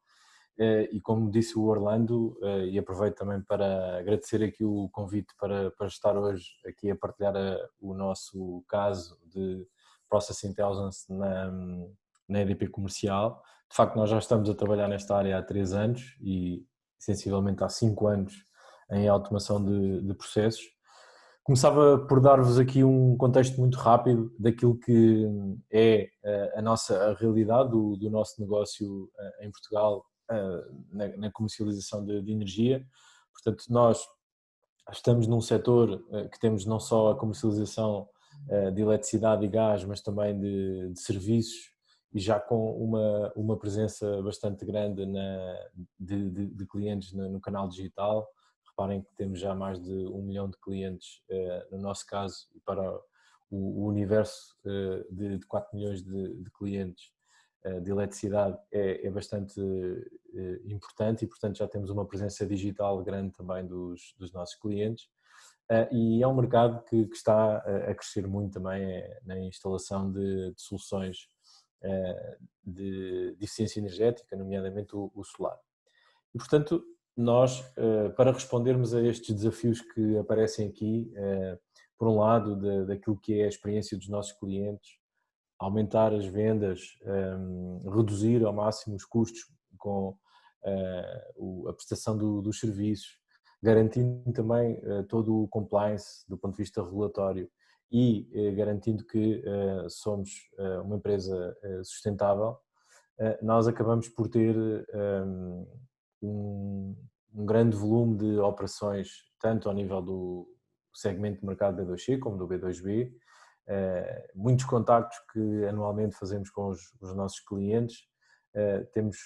e como disse o Orlando, e aproveito também para agradecer aqui o convite para estar hoje aqui a partilhar o nosso caso de Process Intelligence na EDP Comercial. De facto, nós já estamos a trabalhar nesta área há 3 anos e sensivelmente há 5 anos em automação de processos. Começava por dar-vos aqui um contexto muito rápido daquilo que é a nossa realidade do nosso negócio em Portugal na comercialização de energia. Portanto, nós estamos num setor que temos não só a comercialização de eletricidade e gás, mas também de serviços, e já com uma presença bastante grande de clientes no canal digital. Reparem que temos já mais de 1 milhão de clientes no nosso caso, e para o universo de 4 milhões de clientes de eletricidade é bastante importante, e portanto já temos uma presença digital grande também dos nossos clientes. E é um mercado que está a crescer muito também na instalação de soluções de eficiência energética, nomeadamente o solar. E portanto nós, para respondermos a estes desafios que aparecem aqui, por um lado daquilo que é a experiência dos nossos clientes, aumentar as vendas, reduzir ao máximo os custos com a prestação dos serviços, garantindo também todo o compliance do ponto de vista regulatório e garantindo que somos uma empresa sustentável, nós acabamos por ter um grande volume de operações, tanto ao nível do segmento de mercado B2C como do B2B, muitos contactos que anualmente fazemos com os nossos clientes, temos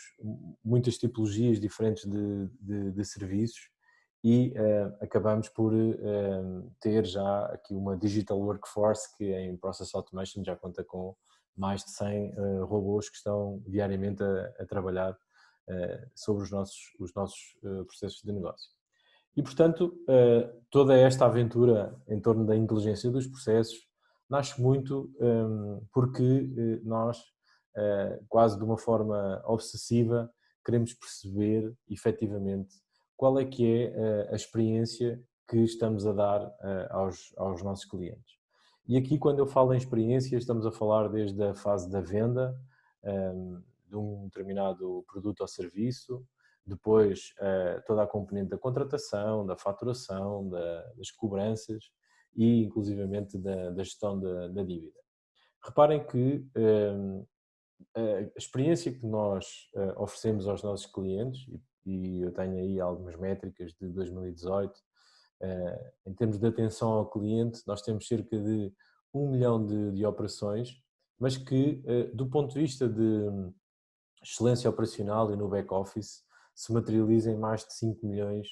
muitas tipologias diferentes de serviços e acabamos por ter já aqui uma digital workforce que em Process Automation já conta com mais de 100 robôs que estão diariamente a trabalhar sobre os nossos processos de negócio. E portanto toda esta aventura em torno da inteligência dos processos nasce muito porque nós, quase de uma forma obsessiva, queremos perceber efetivamente qual é que é a experiência que estamos a dar aos nossos clientes. E aqui, quando eu falo em experiência, estamos a falar desde a fase da venda de um determinado produto ou serviço, depois toda a componente da contratação, da faturação, das cobranças e inclusivamente da gestão da dívida. Reparem que a experiência que nós oferecemos aos nossos clientes, e eu tenho aí algumas métricas de 2018, em termos de atenção ao cliente, nós temos cerca de 1 milhão de operações, mas que do ponto de vista de excelência operacional e no back-office se materializa em mais de 5 milhões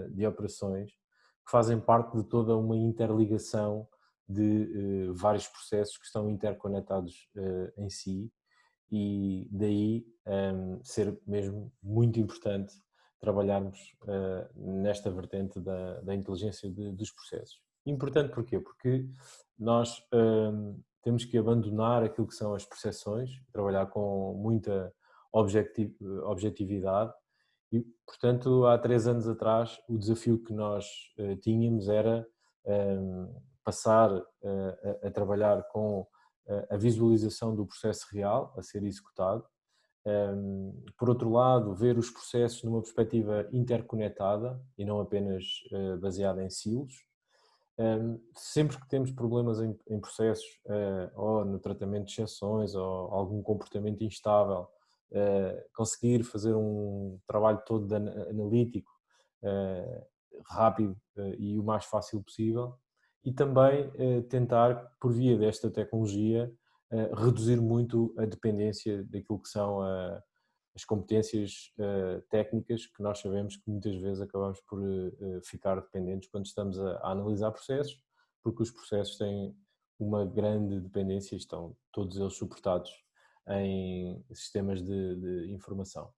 de operações, que fazem parte de toda uma interligação de vários processos que estão interconectados em si, e daí ser mesmo muito importante trabalharmos nesta vertente da inteligência dos processos. Importante porquê? Porque nós temos que abandonar aquilo que são as percepções, trabalhar com muita objetividade e, portanto, há 3 anos atrás o desafio que nós tínhamos era passar a trabalhar com a visualização do processo real a ser executado. Por outro lado, ver os processos numa perspectiva interconectada e não apenas baseada em silos. sempre que temos problemas em processos, ou no tratamento de exceções, ou algum comportamento instável, conseguir fazer um trabalho todo analítico, rápido e o mais fácil possível, e também tentar, por via desta tecnologia, reduzir muito a dependência daquilo que são as competências técnicas, que nós sabemos que muitas vezes acabamos por ficar dependentes quando estamos a analisar processos, porque os processos têm uma grande dependência e estão todos eles suportados em sistemas de informação.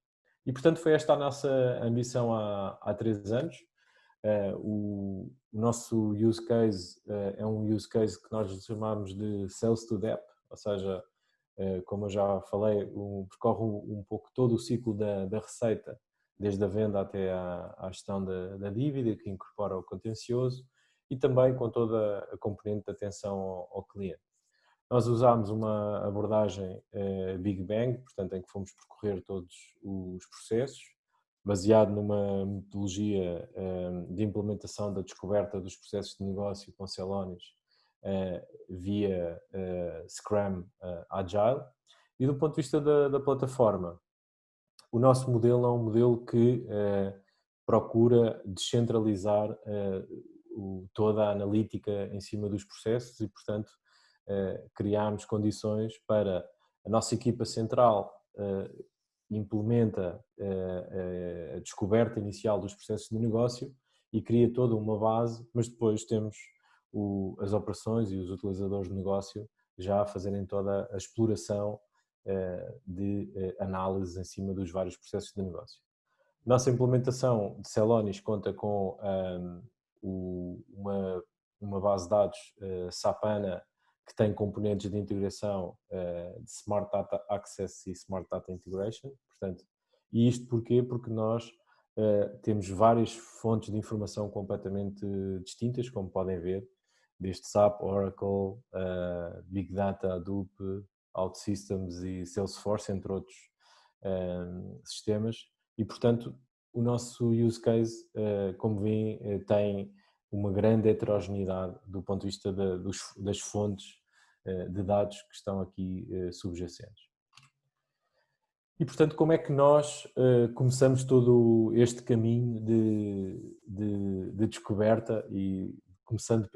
E, portanto, foi esta a nossa ambição há 3 anos. O nosso use case é um use case que nós chamamos de Sales to Depth, ou seja, como eu já falei, percorre um pouco todo o ciclo da receita, desde a venda até à gestão da dívida, que incorpora o contencioso, e também com toda a componente de atenção ao cliente. Nós usámos uma abordagem Big Bang, portanto, em que fomos percorrer todos os processos, baseado numa metodologia de implementação da descoberta dos processos de negócio com Celonis via Scrum Agile. E do ponto de vista da plataforma, o nosso modelo é um modelo que procura descentralizar toda a analítica em cima dos processos e, portanto, criámos condições para a nossa equipa central implementa a descoberta inicial dos processos de negócio e cria toda uma base, mas depois temos as operações e os utilizadores de negócio já a fazerem toda a exploração de análise em cima dos vários processos de negócio. Nossa implementação de Celonis conta com uma base de dados SAP HANA que tem componentes de integração de Smart Data Access e Smart Data Integration. Portanto, e isto porquê? Porque nós temos várias fontes de informação completamente distintas, como podem ver, desde SAP, Oracle, Big Data, Hadoop, OutSystems e Salesforce, entre outros sistemas. E, portanto, o nosso use case, como veem, tem uma grande heterogeneidade do ponto de vista das fontes de dados que estão aqui subjacentes. E, portanto, como é que nós começamos todo este caminho de descoberta e começando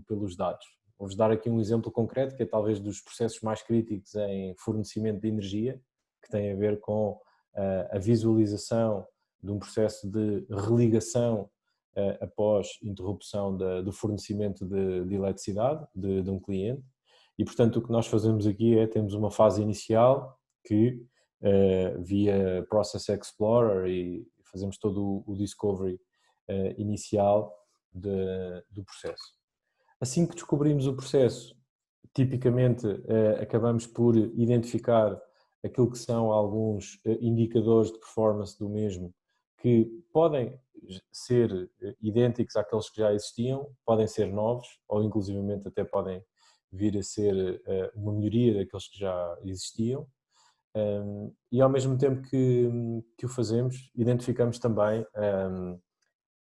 pelos dados? Vou-vos dar aqui um exemplo concreto, que é talvez dos processos mais críticos em fornecimento de energia, que tem a ver com a visualização de um processo de religação após interrupção do fornecimento de eletricidade de um cliente. E, portanto, o que nós fazemos aqui é, temos uma fase inicial que, via Process Explorer, e fazemos todo o discovery inicial do processo. Assim que descobrimos o processo, tipicamente acabamos por identificar aquilo que são alguns indicadores de performance do mesmo, que podem ser idênticos àqueles que já existiam, podem ser novos, ou inclusivamente até podem vir a ser uma melhoria daqueles que já existiam. E ao mesmo tempo que o fazemos, identificamos também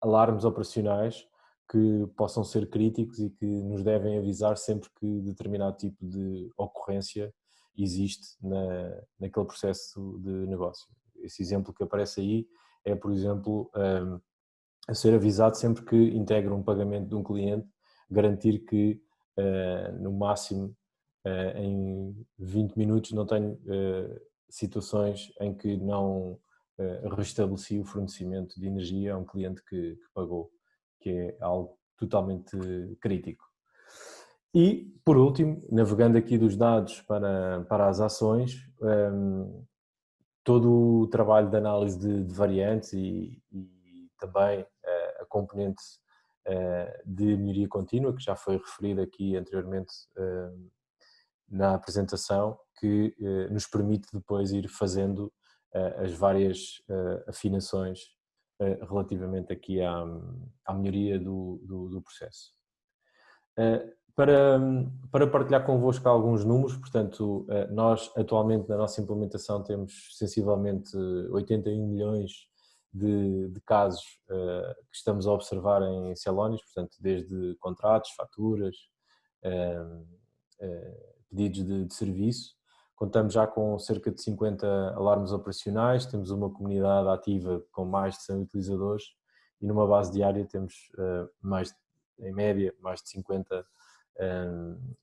alarmes operacionais que possam ser críticos e que nos devem avisar sempre que determinado tipo de ocorrência existe naquele processo de negócio. Esse exemplo que aparece aí é, por exemplo, a ser avisado sempre que integra um pagamento de um cliente, garantir que no máximo em 20 minutos não tenho situações em que não restabeleci o fornecimento de energia a um cliente que pagou, que é algo totalmente crítico. E, por último, navegando aqui dos dados para as ações, todo o trabalho de análise de variantes e também a componente de melhoria contínua, que já foi referida aqui anteriormente na apresentação, que nos permite depois ir fazendo as várias afinações relativamente aqui à melhoria do processo. Para partilhar convosco alguns números, portanto, nós atualmente na nossa implementação temos sensivelmente 81 milhões de casos que estamos a observar em Celonis, portanto, desde contratos, faturas, pedidos de serviço. Contamos já com cerca de 50 alarmes operacionais, temos uma comunidade ativa com mais de 100 utilizadores e numa base diária temos em média, mais de 50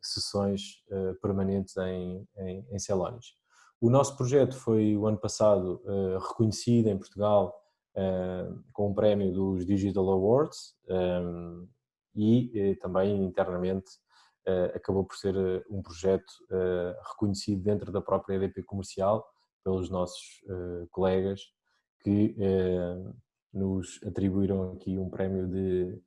sessões permanentes em Celonis. O nosso projeto foi, o ano passado, reconhecido em Portugal com um prémio dos Digital Awards e também internamente acabou por ser um projeto reconhecido dentro da própria EDP Comercial pelos nossos colegas que nos atribuíram aqui um prémio de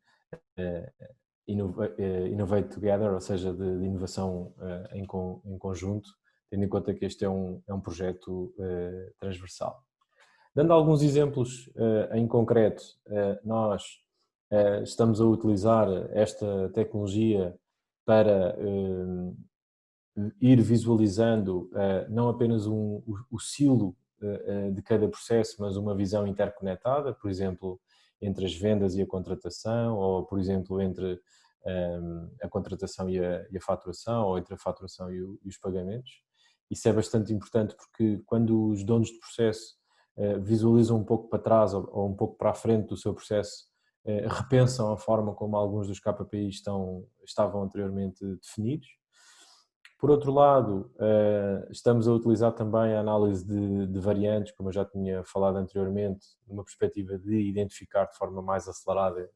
Innovate Together, ou seja, de inovação em conjunto, tendo em conta que este é um projeto transversal. Dando alguns exemplos em concreto, nós estamos a utilizar esta tecnologia para ir visualizando não apenas o silo de cada processo, mas uma visão interconectada, por exemplo, entre as vendas e a contratação, ou por exemplo, entre a contratação e a faturação, ou entre a faturação e os pagamentos. Isso é bastante importante porque quando os donos de processo visualizam um pouco para trás ou um pouco para a frente do seu processo, repensam a forma como alguns dos KPIs estavam anteriormente definidos. Por outro lado, estamos a utilizar também a análise de variantes, como eu já tinha falado anteriormente, numa perspectiva de identificar de forma mais acelerada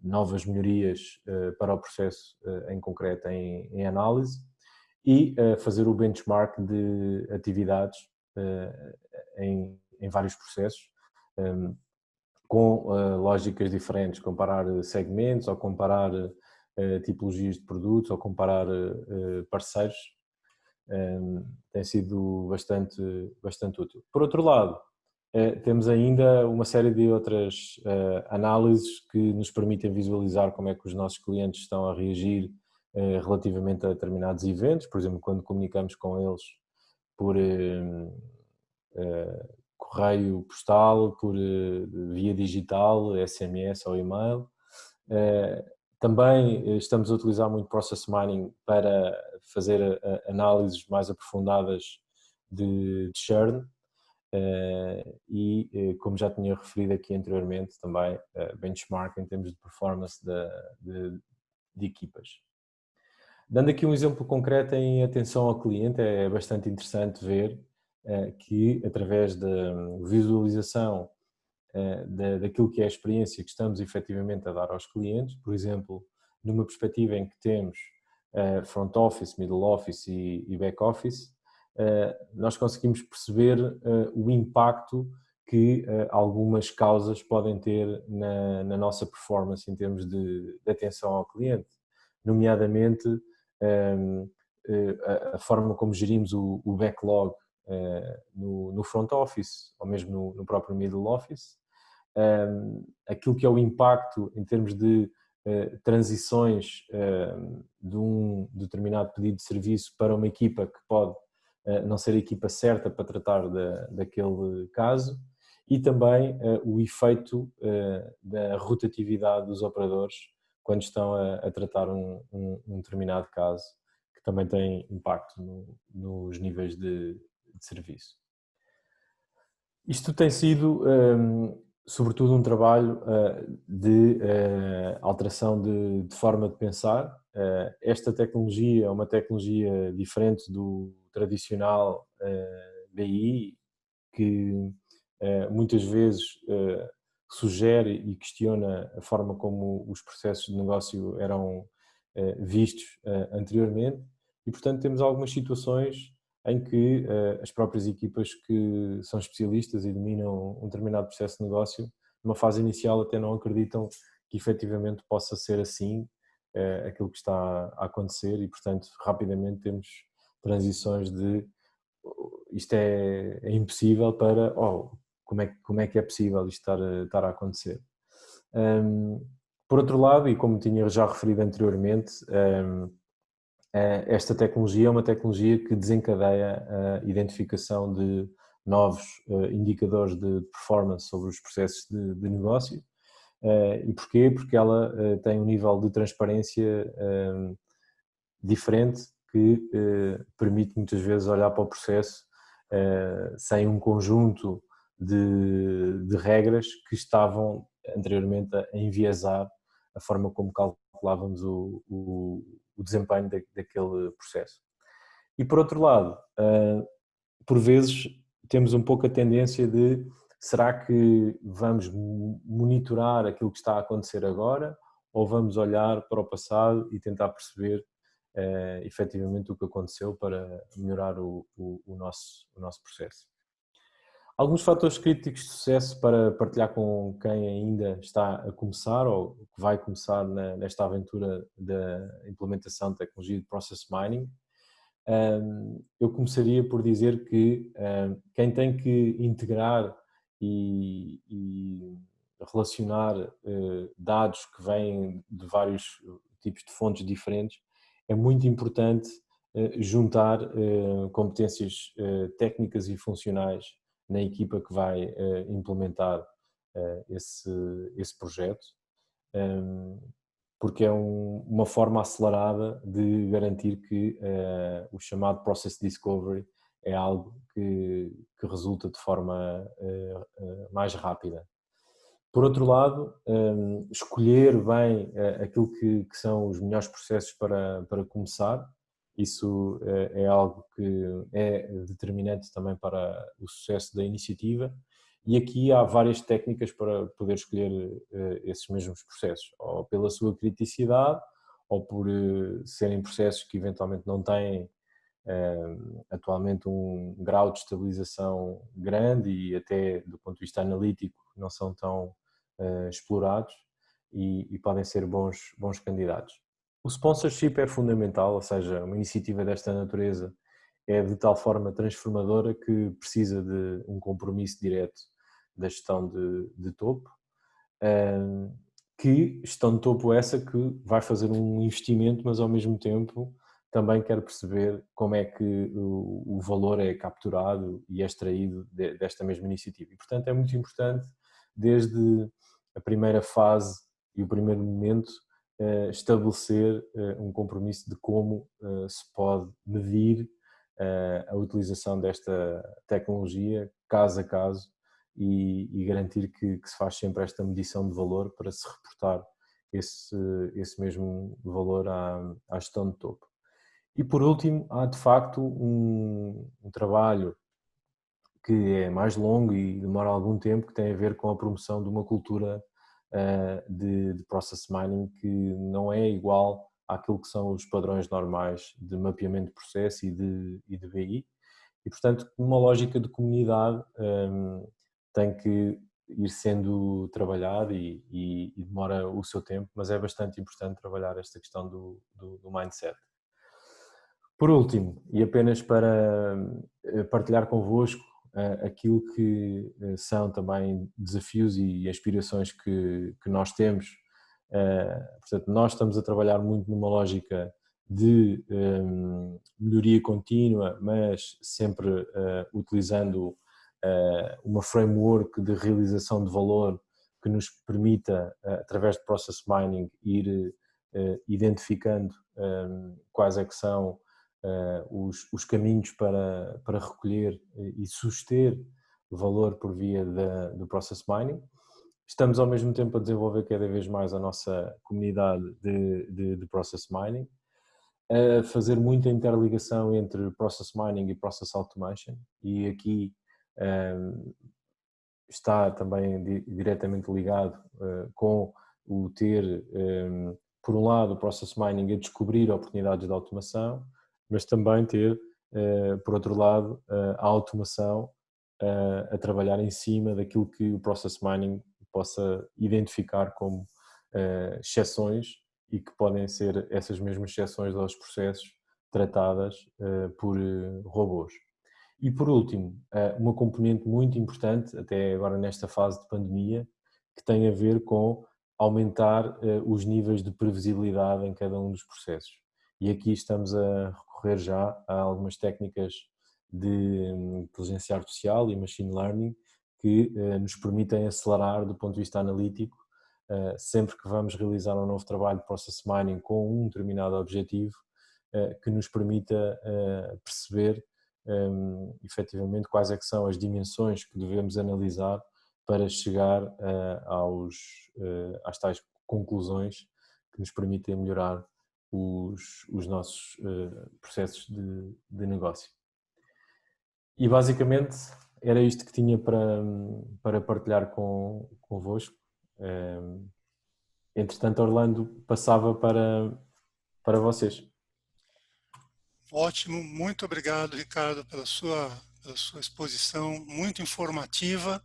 novas melhorias para o processo em concreto em análise e fazer o benchmark de atividades em vários processos, com lógicas diferentes, comparar segmentos ou comparar tipologias de produtos ou comparar parceiros, tem sido bastante útil. Por outro lado, temos ainda uma série de outras análises que nos permitem visualizar como é que os nossos clientes estão a reagir relativamente a determinados eventos, por exemplo, quando comunicamos com eles por correio postal, por via digital, SMS ou e-mail. Também estamos a utilizar muito Process Mining para fazer análises mais aprofundadas de churn e, como já tinha referido aqui anteriormente, também benchmark em termos de performance de equipas. Dando aqui um exemplo concreto em atenção ao cliente, é bastante interessante ver que, através da visualização daquilo que é a experiência que estamos efetivamente a dar aos clientes, por exemplo, numa perspectiva em que temos front office, middle office e back office, nós conseguimos perceber o impacto que algumas causas podem ter na nossa performance em termos de atenção ao cliente, nomeadamente a forma como gerimos o backlog no front office ou mesmo no próprio middle office, aquilo que é o impacto em termos de transições de um determinado pedido de serviço para uma equipa que pode não ser a equipa certa para tratar daquele caso, e também o efeito da rotatividade dos operadores quando estão a tratar um determinado caso, que também tem impacto nos níveis de serviço. Isto tem sido, sobretudo, um trabalho de alteração de forma de pensar. Esta tecnologia é uma tecnologia diferente do tradicional BI, que muitas vezes sugere e questiona a forma como os processos de negócio eram vistos anteriormente, e portanto temos algumas situações em que as próprias equipas que são especialistas e dominam um determinado processo de negócio, numa fase inicial até não acreditam que efetivamente possa ser assim aquilo que está a acontecer, e portanto rapidamente temos transições de isto é impossível para como é que é possível isto estar a acontecer. Por outro lado, e como tinha já referido anteriormente, esta tecnologia é uma tecnologia que desencadeia a identificação de novos indicadores de performance sobre os processos de negócio. E porquê? Porque ela tem um nível de transparência diferente que permite muitas vezes olhar para o processo sem um conjunto de regras que estavam anteriormente a enviesar a forma como calculávamos o desempenho daquele processo. E por outro lado, por vezes temos um pouco a tendência de será que vamos monitorar aquilo que está a acontecer agora ou vamos olhar para o passado e tentar perceber efetivamente o que aconteceu para melhorar o nosso processo. Alguns fatores críticos de sucesso para partilhar com quem ainda está a começar ou que vai começar nesta aventura da implementação de tecnologia de Process Mining. Eu começaria por dizer que quem tem que integrar e relacionar dados que vêm de vários tipos de fontes diferentes, é muito importante juntar competências técnicas e funcionais na equipa que vai implementar esse projeto, porque é uma forma acelerada de garantir que o chamado Process Discovery é algo que resulta de forma mais rápida. Por outro lado, escolher bem aquilo que são os melhores processos para começar, isso é algo que é determinante também para o sucesso da iniciativa, e aqui há várias técnicas para poder escolher esses mesmos processos, ou pela sua criticidade, ou por serem processos que eventualmente não têm atualmente um grau de estabilização grande e até do ponto de vista analítico não são tão explorados e podem ser bons candidatos. O sponsorship é fundamental, ou seja, uma iniciativa desta natureza é de tal forma transformadora que precisa de um compromisso direto da gestão de topo, que gestão de topo essa que vai fazer um investimento, mas ao mesmo tempo também quer perceber como é que o valor é capturado e é extraído desta mesma iniciativa. E, portanto, é muito importante, desde a primeira fase e o primeiro momento, estabelecer um compromisso de como se pode medir a utilização desta tecnologia caso a caso e garantir que se faz sempre esta medição de valor para se reportar esse mesmo valor à gestão de topo. E por último, há de facto um trabalho que é mais longo e demora algum tempo, que tem a ver com a promoção de uma cultura de process mining que não é igual àquilo que são os padrões normais de mapeamento de processo e de BI. E, portanto, uma lógica de comunidade tem que ir sendo trabalhado e demora o seu tempo, mas é bastante importante trabalhar esta questão do mindset. Por último, e apenas para partilhar convosco aquilo que são também desafios e aspirações que nós temos. Portanto, nós estamos a trabalhar muito numa lógica de melhoria contínua, mas sempre utilizando uma framework de realização de valor que nos permita, através de Process Mining, ir identificando quais é que são os caminhos para recolher e suster valor por via do Process Mining. Estamos ao mesmo tempo a desenvolver cada vez mais a nossa comunidade de Process Mining, a fazer muita interligação entre Process Mining e Process Automation, e aqui está também diretamente ligado com o ter, por um lado, o Process Mining a descobrir oportunidades de automação, mas também ter, por outro lado, a automação a trabalhar em cima daquilo que o Process Mining possa identificar como exceções e que podem ser essas mesmas exceções aos processos tratadas por robôs. E por último, uma componente muito importante, até agora nesta fase de pandemia, que tem a ver com aumentar os níveis de previsibilidade em cada um dos processos. E aqui estamos a recorrer já a algumas técnicas de inteligência artificial e machine learning que nos permitem acelerar do ponto de vista analítico sempre que vamos realizar um novo trabalho de process mining com um determinado objetivo que nos permita perceber efetivamente quais é que são as dimensões que devemos analisar para chegar às tais conclusões que nos permitem melhorar os nossos processos de negócio. E basicamente era isto que tinha para partilhar convosco. Entretanto, Orlando, passava para vocês. Ótimo, muito obrigado, Ricardo, pela sua exposição, muito informativa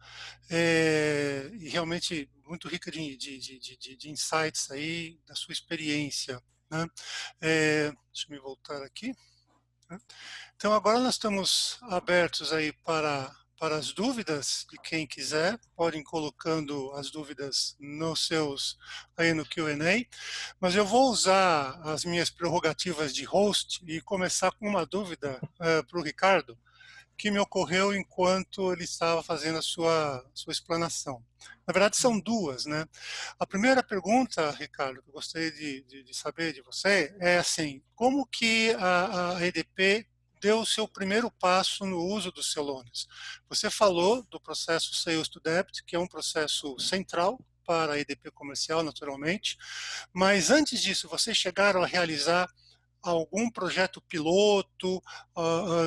e realmente muito rica de insights aí, da sua experiência, né? Deixa eu me voltar aqui. Então, agora nós estamos abertos aí para as dúvidas de quem quiser, podem colocando as dúvidas aí no Q&A, mas eu vou usar as minhas prerrogativas de host e começar com uma dúvida para o Ricardo, que me ocorreu enquanto ele estava fazendo a sua explanação. Na verdade, são duas, né? A primeira pergunta, Ricardo, que eu gostaria de saber de você é assim, como que a EDP deu o seu primeiro passo no uso dos Celonis? Você falou do processo Sales to Debit, que é um processo central para a EDP comercial, naturalmente, mas antes disso, vocês chegaram a realizar algum projeto piloto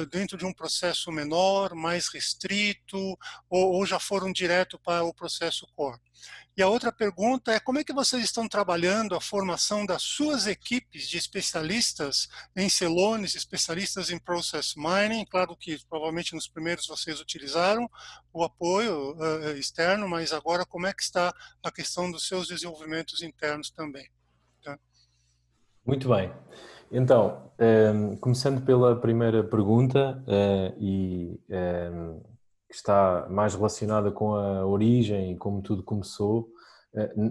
dentro de um processo menor, mais restrito, ou já foram direto para o processo core? E a outra pergunta é como é que vocês estão trabalhando a formação das suas equipes de especialistas em Celonis, especialistas em Process Mining? Claro que provavelmente nos primeiros vocês utilizaram o apoio externo, mas agora como é que está a questão dos seus desenvolvimentos internos também? Tá? Muito bem. Então, começando pela primeira pergunta, que está mais relacionada com a origem e como tudo começou,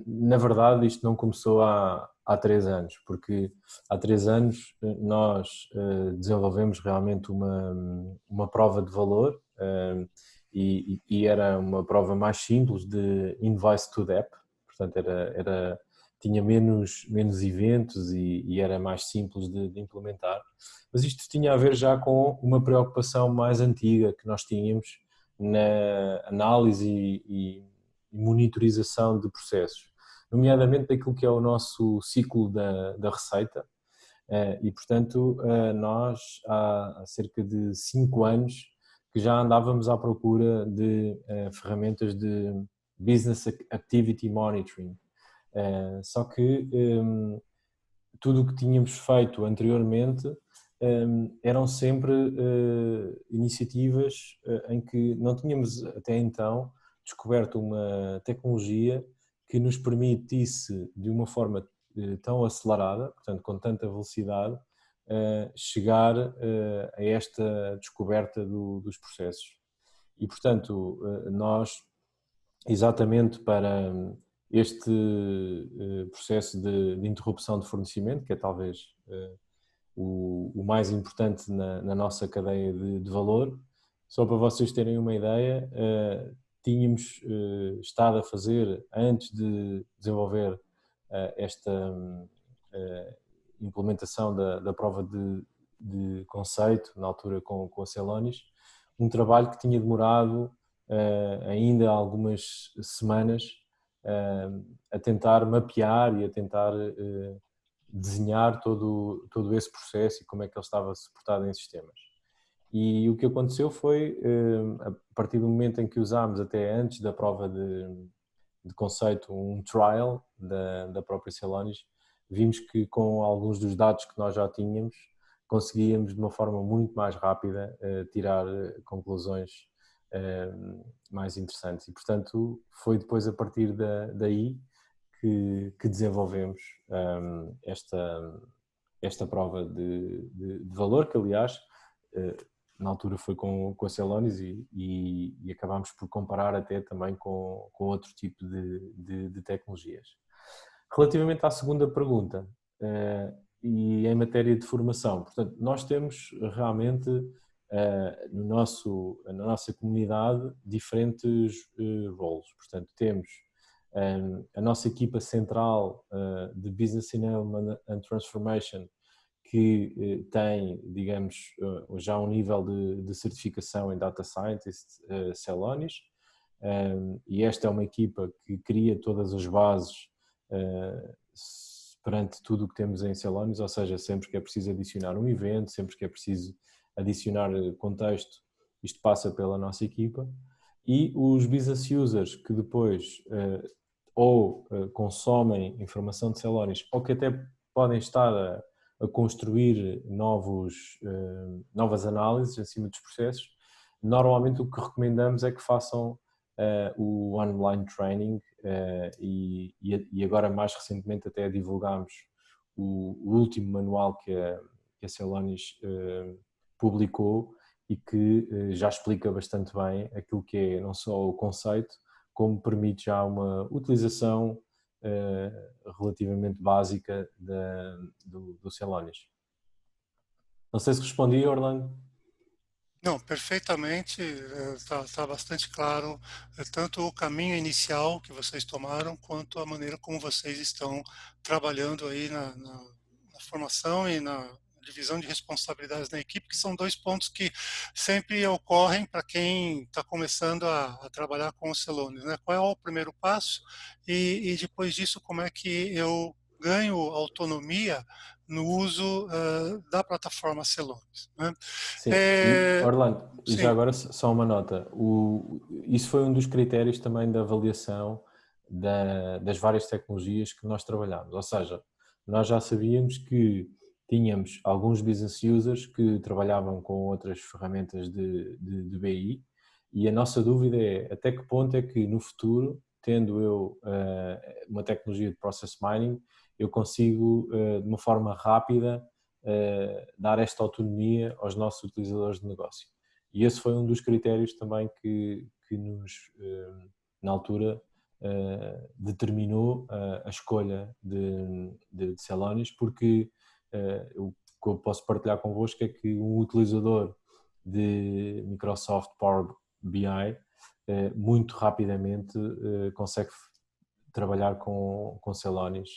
na verdade isto não começou há 3 anos, porque há 3 anos nós desenvolvemos realmente uma prova de valor e era uma prova mais simples de Invoice to Dep, portanto tinha menos eventos e era mais simples de implementar, mas isto tinha a ver já com uma preocupação mais antiga que nós tínhamos na análise e monitorização de processos, nomeadamente daquilo que é o nosso ciclo da receita e portanto nós há cerca de 5 anos que já andávamos à procura de ferramentas de Business Activity Monitoring. Só que tudo o que tínhamos feito anteriormente eram sempre iniciativas em que não tínhamos até então descoberto uma tecnologia que nos permitisse de uma forma tão acelerada, portanto com tanta velocidade, chegar a esta descoberta dos processos. E portanto nós, exatamente para este processo de interrupção de fornecimento, que é talvez o mais importante na nossa cadeia de valor. Só para vocês terem uma ideia, tínhamos estado a fazer, antes de desenvolver esta implementação da prova de conceito, na altura com a Celonis, um trabalho que tinha demorado ainda algumas semanas a tentar mapear e a tentar desenhar todo esse processo e como é que ele estava suportado em sistemas. E o que aconteceu foi, a partir do momento em que usámos, até antes da prova de conceito, um trial da própria Celonis, vimos que com alguns dos dados que nós já tínhamos, conseguíamos de uma forma muito mais rápida tirar conclusões mais interessantes. E portanto foi depois a partir daí que desenvolvemos esta prova de valor, que aliás na altura foi com a Celonis e acabámos por comparar até também com outro tipo de tecnologias. Relativamente à segunda pergunta, e em matéria de formação, portanto, nós temos realmente na nossa comunidade diferentes roles. Portanto, temos a nossa equipa central de Business Enablement and Transformation, que tem, digamos, já um nível de certificação em Data Scientist, Celonis, e esta é uma equipa que cria todas as bases perante tudo o que temos em Celonis, ou seja, sempre que é preciso adicionar um evento, sempre que é preciso adicionar contexto, isto passa pela nossa equipa. E os business users que depois ou consomem informação de Celonis, ou que até podem estar a construir novas análises acima dos processos, normalmente o que recomendamos é que façam o online training e agora mais recentemente até divulgámos o último manual que a Celonis publicou e que já explica bastante bem aquilo que é não só o conceito, como permite já uma utilização relativamente básica do Celonis. Não sei se respondi, Orlando. Não, perfeitamente, está bastante claro tanto o caminho inicial que vocês tomaram, quanto a maneira como vocês estão trabalhando aí na formação e na divisão de responsabilidades na equipe, que são dois pontos que sempre ocorrem para quem está começando a trabalhar com os Celonis, né? Qual é o primeiro passo e depois disso como é que eu ganho autonomia no uso da plataforma Celonis, né? Sim, e Orlando, e já Sim. agora só uma nota, isso foi um dos critérios também da avaliação das várias tecnologias que nós trabalhamos, ou seja, nós já sabíamos que tínhamos alguns business users que trabalhavam com outras ferramentas de BI e a nossa dúvida é até que ponto é que no futuro, tendo eu uma tecnologia de process mining, eu consigo de uma forma rápida dar esta autonomia aos nossos utilizadores de negócio. E esse foi um dos critérios também que nos, na altura, determinou a escolha de Celonis, porque o que eu posso partilhar convosco é que um utilizador de Microsoft Power BI muito rapidamente consegue trabalhar com Celonis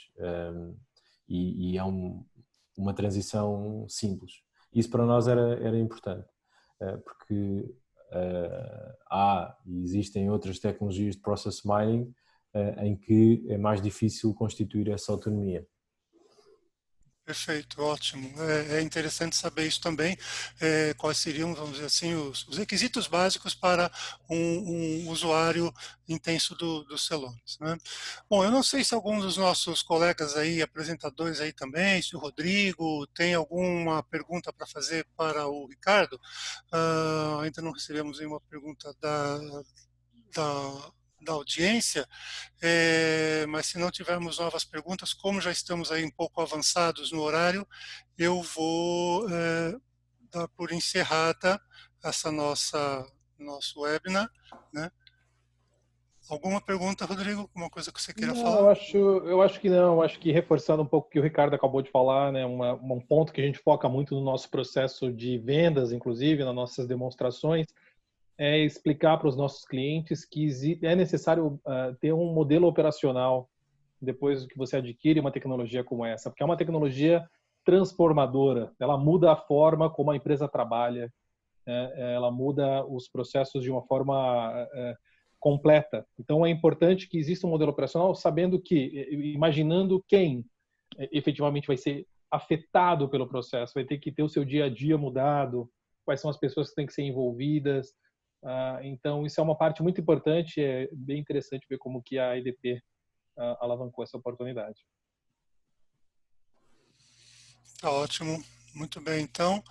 e é uma transição simples. Isso para nós era importante, porque existem outras tecnologias de process mining em que é mais difícil constituir essa autonomia. Perfeito, ótimo. É interessante saber isso também, quais seriam, vamos dizer assim, os requisitos básicos para um usuário intenso do Celonis, né? Bom, eu não sei se algum dos nossos colegas aí, apresentadores aí também, se o Rodrigo tem alguma pergunta para fazer para o Ricardo. Ainda não recebemos nenhuma pergunta da audiência, mas se não tivermos novas perguntas, como já estamos aí um pouco avançados no horário, eu vou dar por encerrada essa nosso webinar, né? Alguma pergunta, Rodrigo? Alguma coisa que você queira Não, falar? eu acho que não. Eu acho que reforçando um pouco o que o Ricardo acabou de falar, né, um ponto que a gente foca muito no nosso processo de vendas, inclusive nas nossas demonstrações, é explicar para os nossos clientes que é necessário ter um modelo operacional depois que você adquire uma tecnologia como essa, porque é uma tecnologia transformadora. Ela muda a forma como a empresa trabalha, ela muda os processos de uma forma completa. Então é importante que exista um modelo operacional, sabendo que, imaginando quem efetivamente vai ser afetado pelo processo, vai ter que ter o seu dia a dia mudado, quais são as pessoas que têm que ser envolvidas. Então isso é uma parte muito importante, é bem interessante ver como que a EDP alavancou essa oportunidade. Tá ótimo, muito bem. Então,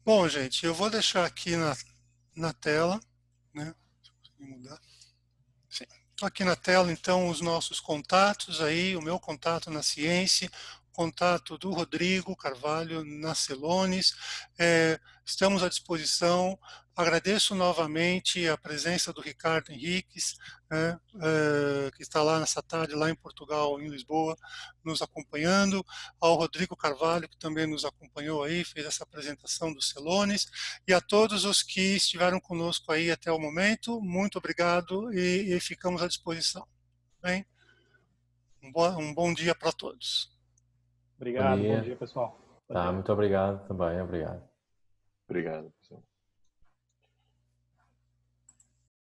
bom, gente, eu vou deixar aqui na tela, né? Vou mudar. Estou aqui na tela, então, os nossos contatos aí, o meu contato na Ciência, o contato do Rodrigo Carvalho na Celonis. Estamos à disposição. Agradeço novamente a presença do Ricardo Henriques, que está lá nessa tarde, lá em Portugal, em Lisboa, nos acompanhando, ao Rodrigo Carvalho, que também nos acompanhou aí, fez essa apresentação do Celonis, e a todos os que estiveram conosco aí até o momento, muito obrigado e ficamos à disposição. Bem, um bom dia para todos. Obrigado, bom dia, pessoal. Tá, muito obrigado também, obrigado. Obrigado, pessoal.